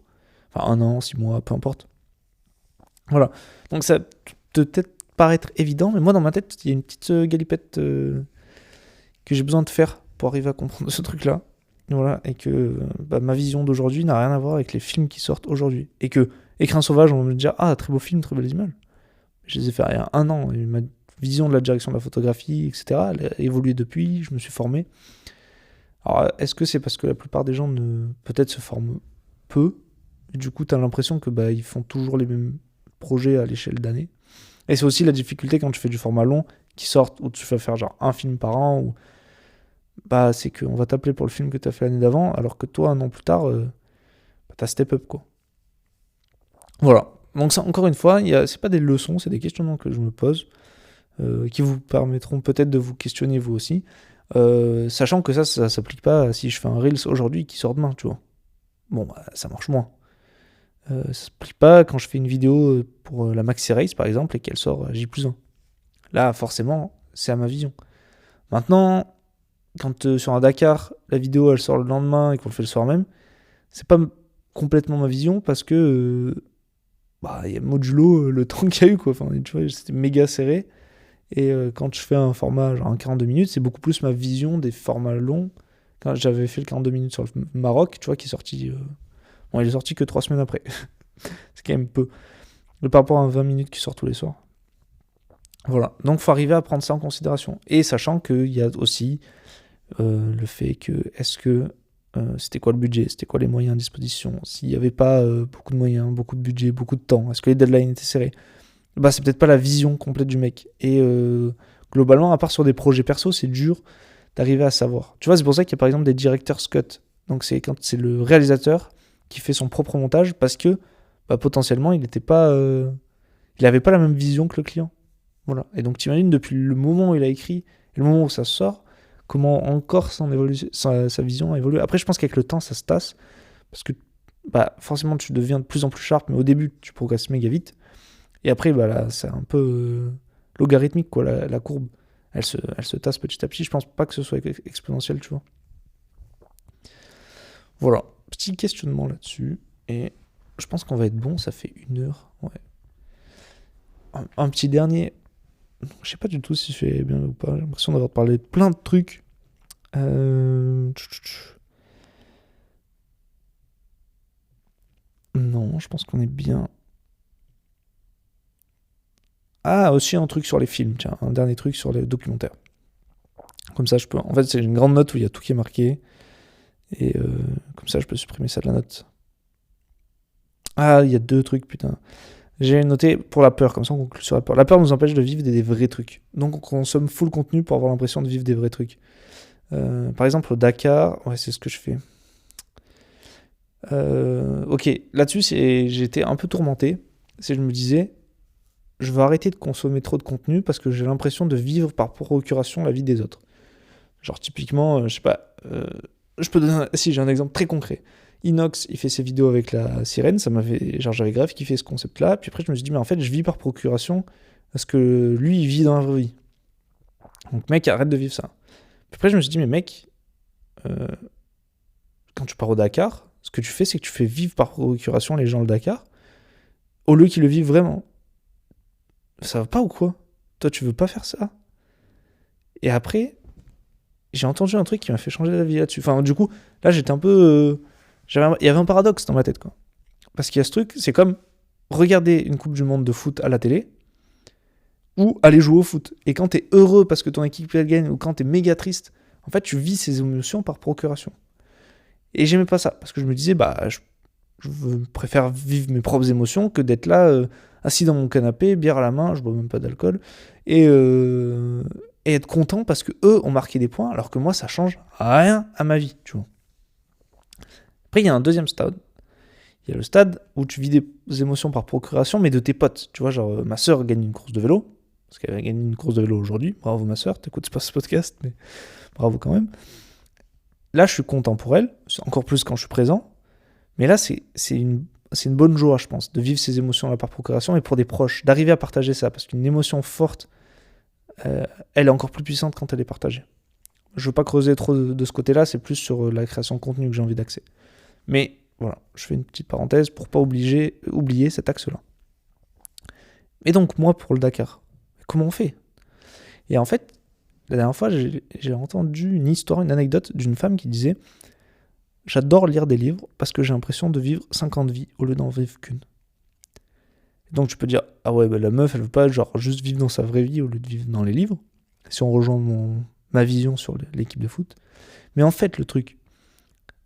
A: Enfin, 1 an, 6 mois, peu importe. Voilà. Donc ça peut peut-être paraître évident, mais moi, dans ma tête, il y a une petite galipette que j'ai besoin de faire pour arriver à comprendre ce truc-là. Voilà. Et que ma vision d'aujourd'hui n'a rien à voir avec les films qui sortent aujourd'hui. Et que Écran Sauvage, on va me dire, ah, très beau film, très belles images. Je les ai fait il y a 1 an. Et ma vision de la direction de la photographie, etc., elle a évolué depuis, je me suis formé. Alors, est-ce que c'est parce que la plupart des gens peut-être se forment peu, et du coup, tu as l'impression que ils font toujours les mêmes projets à l'échelle d'années. Et c'est aussi la difficulté quand tu fais du format long, qui sortent, où tu vas faire genre un film par an, ou c'est qu'on va t'appeler pour le film que tu as fait l'année d'avant, alors que toi, 1 an plus tard, t'as step up, quoi. Voilà. Donc ça, encore une fois, c'est pas des leçons, c'est des questionnements que je me pose, qui vous permettront peut-être de vous questionner vous aussi. Sachant que ça s'applique pas si je fais un Reels aujourd'hui qui sort demain, tu vois. Bon, ça marche moins. Ça s'applique pas quand je fais une vidéo pour la Maxi Race, par exemple, et qu'elle sort à J+1. Là, forcément, c'est à ma vision. Maintenant, quand sur un Dakar, la vidéo, elle sort le lendemain et qu'on le fait le soir même, c'est pas complètement ma vision parce que y a modulo le temps qu'il y a eu, quoi. Enfin, tu vois, c'était méga serré. Et quand je fais un format, genre un 42 minutes, c'est beaucoup plus ma vision des formats longs. Quand j'avais fait le 42 minutes sur le Maroc, tu vois, qui est sorti... il est sorti que 3 semaines après. C'est quand même peu. Par rapport à un 20 minutes qui sort tous les soirs. Voilà. Donc, il faut arriver à prendre ça en considération. Et sachant qu'il y a aussi le fait que, c'était quoi le budget ? C'était quoi les moyens à disposition ? S'il n'y avait pas beaucoup de moyens, beaucoup de budget, beaucoup de temps, est-ce que les deadlines étaient serrés ? C'est peut-être pas la vision complète du mec. Et globalement, à part sur des projets perso, c'est dur d'arriver à savoir. Tu vois, c'est pour ça qu'il y a par exemple des director's cut. Donc c'est quand c'est le réalisateur qui fait son propre montage parce que bah potentiellement il avait pas la même vision que le client. Voilà. Et donc t'imagines depuis le moment où il a écrit et le moment où ça sort, comment encore sa vision a évolué. Après je pense qu'avec le temps ça se tasse, parce que bah forcément tu deviens de plus en plus sharp, mais au début tu progresses méga vite. Et après bah là c'est un peu logarithmique quoi, la courbe. Elle se tasse petit à petit. Je pense pas que ce soit exponentiel, tu vois. Voilà, petit questionnement là-dessus. Et je pense qu'on va être bon, ça fait 1 heure. Ouais. Un petit dernier. Je sais pas du tout si je fais bien ou pas. J'ai l'impression d'avoir parlé de plein de trucs. Non, je pense qu'on est bien. Ah, aussi un truc sur les films, tiens, un dernier truc sur les documentaires. Comme ça, je peux. En fait, c'est une grande note où il y a tout qui est marqué. Et comme ça, je peux supprimer ça de la note. Ah, il y a 2 trucs, putain. J'ai noté pour la peur, comme ça on conclut sur la peur. La peur nous empêche de vivre des vrais trucs. Donc on consomme full contenu pour avoir l'impression de vivre des vrais trucs. Par exemple, au Dakar, ouais, c'est ce que je fais. Ok, là-dessus, j'étais un peu tourmenté. Je me disais, je vais arrêter de consommer trop de contenu parce que j'ai l'impression de vivre par procuration la vie des autres. Genre, typiquement, je sais pas, je peux donner. Si, j'ai un exemple très concret. Inox, il fait ses vidéos avec la sirène, j'avais grave kiffé ce concept-là. Puis après, je me suis dit, mais en fait, je vis par procuration parce que lui, il vit dans la vraie vie. Donc, mec, arrête de vivre ça. Puis après, je me suis dit, mais mec, quand tu pars au Dakar, ce que tu fais, c'est que tu fais vivre par procuration les gens le Dakar, au lieu qu'ils le vivent vraiment. Ça va pas ou quoi? Toi, tu veux pas faire ça? Et après, j'ai entendu un truc qui m'a fait changer d'avis là-dessus. Enfin, du coup, là, j'étais un peu. Il y avait un paradoxe dans ma tête, quoi. Parce qu'il y a ce truc, c'est comme regarder une Coupe du Monde de foot à la télé ou aller jouer au foot. Et quand t'es heureux parce que ton équipe gagne ou quand t'es méga triste, en fait, tu vis ces émotions par procuration. Et j'aimais pas ça parce que je me disais, bah, je préfère vivre mes propres émotions que d'être là, assis dans mon canapé, bière à la main, je bois même pas d'alcool, et être content parce que eux ont marqué des points, alors que moi, ça change rien à ma vie, tu vois. Après, il y a un deuxième stade. Il y a le stade où tu vis des émotions par procuration, mais de tes potes. Tu vois, genre, ma sœur gagne une course de vélo, parce qu'elle a gagné une course de vélo aujourd'hui. Bravo, ma sœur, t'écoutes pas ce podcast, mais bravo quand même. Là, je suis content pour elle, encore plus quand je suis présent. Mais là, c'est une bonne joie, je pense, de vivre ces émotions-là par procuration et pour des proches, d'arriver à partager ça, parce qu'une émotion forte, elle est encore plus puissante quand elle est partagée. Je veux pas creuser trop de ce côté-là, c'est plus sur la création de contenu que j'ai envie d'axer. Mais voilà, je fais une petite parenthèse pour pas oublier cet axe-là. Et donc, moi, pour le Dakar, comment on fait? Et en fait, la dernière fois, j'ai entendu une anecdote d'une femme qui disait « J'adore lire des livres parce que j'ai l'impression de vivre 50 vies au lieu d'en vivre qu'une. » Donc tu peux dire « Ah ouais, bah, la meuf, elle veut pas genre juste vivre dans sa vraie vie au lieu de vivre dans les livres. » Si on rejoint ma vision sur l'équipe de foot. Mais en fait, le truc,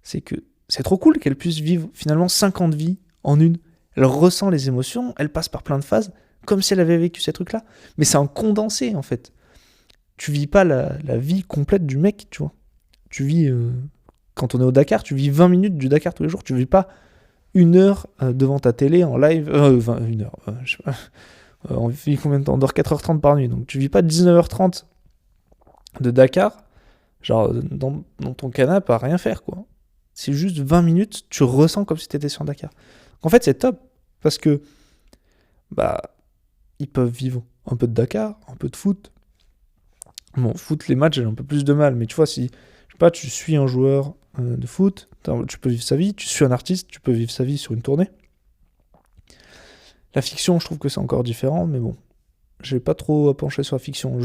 A: c'est que c'est trop cool qu'elle puisse vivre finalement 50 vies en une. Elle ressent les émotions, elle passe par plein de phases, comme si elle avait vécu ces trucs-là. Mais c'est un condensé, en fait. Tu vis pas la vie complète du mec, tu vois. Tu vis, quand on est au Dakar, tu vis 20 minutes du Dakar tous les jours. Tu vis pas 1 heure devant ta télé en live. 1 heure, je sais pas. On vit combien de temps? On dort 4h30 par nuit. Donc tu vis pas 19h30 de Dakar, genre dans ton canapé à rien faire, quoi. C'est juste 20 minutes, tu ressens comme si tu étais sur Dakar. En fait, c'est top, parce que bah ils peuvent vivre un peu de Dakar, un peu de foot. Bon, foot, les matchs, j'ai un peu plus de mal, mais tu vois, si, je sais pas, tu suis un joueur de foot, tu peux vivre sa vie, tu suis un artiste, tu peux vivre sa vie sur une tournée. La fiction, je trouve que c'est encore différent, mais bon, j'ai pas trop à pencher sur la fiction.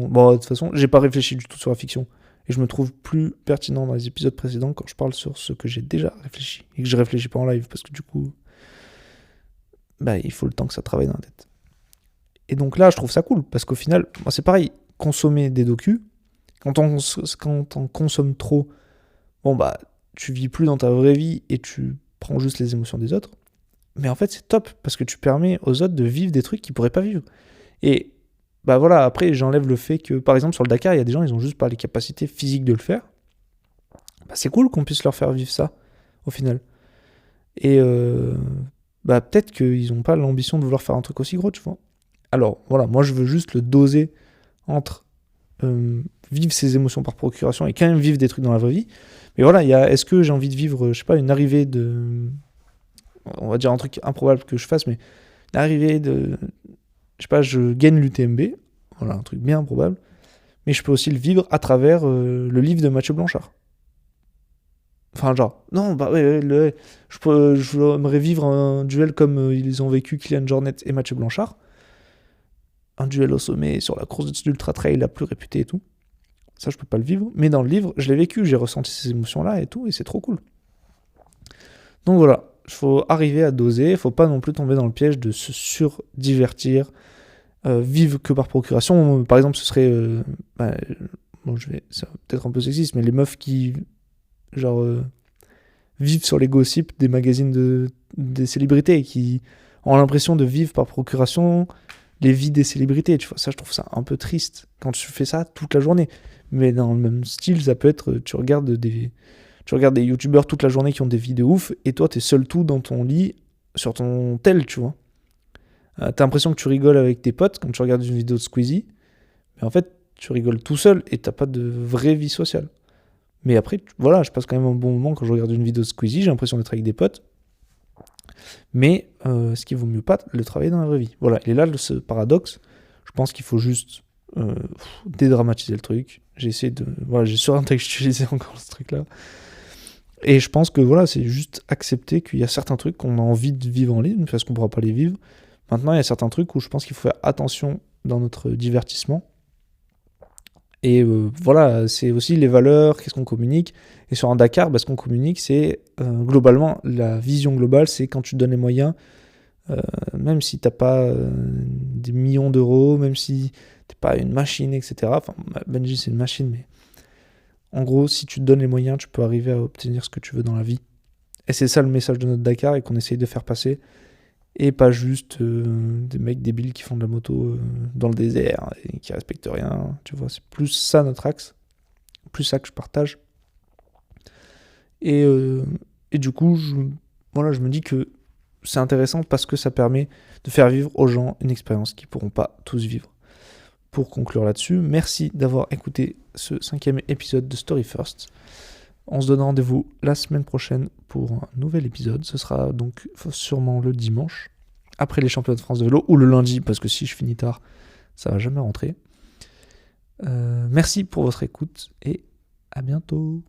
A: Bon, de toute façon, j'ai pas réfléchi du tout sur la fiction. Et je me trouve plus pertinent dans les épisodes précédents quand je parle sur ce que j'ai déjà réfléchi. Et que je réfléchis pas en live, parce que du coup, bah, il faut le temps que ça travaille dans la tête. Et donc là, je trouve ça cool, parce qu'au final, moi, c'est pareil, consommer des docus, quand on consomme trop, bon bah, tu vis plus dans ta vraie vie et tu prends juste les émotions des autres. Mais en fait, c'est top, parce que tu permets aux autres de vivre des trucs qu'ils pourraient pas vivre. Et bah voilà, après, j'enlève le fait que, par exemple, sur le Dakar, il y a des gens, ils ont juste pas les capacités physiques de le faire. Bah, c'est cool qu'on puisse leur faire vivre ça, au final. Et bah peut-être qu'ils n'ont pas l'ambition de vouloir faire un truc aussi gros, tu vois. Alors voilà, moi je veux juste le doser entre vivre ses émotions par procuration et quand même vivre des trucs dans la vraie vie. Mais voilà, est-ce que j'ai envie de vivre, je sais pas, une arrivée de... On va dire un truc improbable que je fasse, mais une arrivée de... Je sais pas, je gagne l'UTMB, voilà, un truc bien improbable. Mais je peux aussi le vivre à travers le livre de Mathieu Blanchard. Enfin, genre, non, bah ouais, je aimerais vivre un duel comme ils ont vécu Kylian Jornet et Mathieu Blanchard. Un duel au sommet sur la course d'Ultra Trail la plus réputée et tout. Ça, je peux pas le vivre. Mais dans le livre, je l'ai vécu, j'ai ressenti ces émotions-là et tout, et c'est trop cool. Donc voilà, il faut arriver à doser, il faut pas non plus tomber dans le piège de se surdivertir, vivre que par procuration. Par exemple, ce serait... bon, c'est peut-être un peu sexiste, mais les meufs qui... genre... vivent sur les gossips des magazines des célébrités et qui ont l'impression de vivre par procuration les vies des célébrités, tu vois. Ça, je trouve ça un peu triste quand tu fais ça toute la journée. Mais dans le même style, ça peut être, tu regardes des youtubeurs toute la journée qui ont des vies de ouf, et toi, t'es seul tout dans ton lit, sur ton tel, tu vois. T'as l'impression que tu rigoles avec tes potes quand tu regardes une vidéo de Squeezie, mais en fait, tu rigoles tout seul et t'as pas de vraie vie sociale. Mais après, voilà, je passe quand même un bon moment quand je regarde une vidéo de Squeezie, j'ai l'impression d'être avec des potes. Mais ce qui vaut mieux pas le travailler dans la vraie vie. Voilà, et là, ce paradoxe, je pense qu'il faut juste dédramatiser le truc. J'ai surintextualisé encore ce truc-là. Et je pense que voilà, c'est juste accepter qu'il y a certains trucs qu'on a envie de vivre en ligne, parce qu'on ne pourra pas les vivre. Maintenant, il y a certains trucs où je pense qu'il faut faire attention dans notre divertissement. Et voilà, c'est aussi les valeurs, qu'est-ce qu'on communique. Et sur un Dakar, ce qu'on communique, c'est globalement, la vision globale, c'est quand tu te donnes les moyens, même si t'as pas des millions d'euros, même si t'es pas une machine, etc. Enfin, Benji, c'est une machine, mais en gros, si tu te donnes les moyens, tu peux arriver à obtenir ce que tu veux dans la vie. Et c'est ça le message de notre Dakar et qu'on essaye de faire passer. Et pas juste des mecs débiles qui font de la moto dans le désert et qui respectent rien. Tu vois, c'est plus ça notre axe. Plus ça que je partage. Et du coup, je me dis que c'est intéressant parce que ça permet de faire vivre aux gens une expérience qu'ils ne pourront pas tous vivre. Pour conclure là-dessus, merci d'avoir écouté ce 5e épisode de Story First. On se donne rendez-vous la semaine prochaine pour un nouvel épisode. Ce sera donc sûrement le dimanche, après les championnats de France de vélo, ou le lundi, parce que si je finis tard, ça va jamais rentrer. Merci pour votre écoute et à bientôt.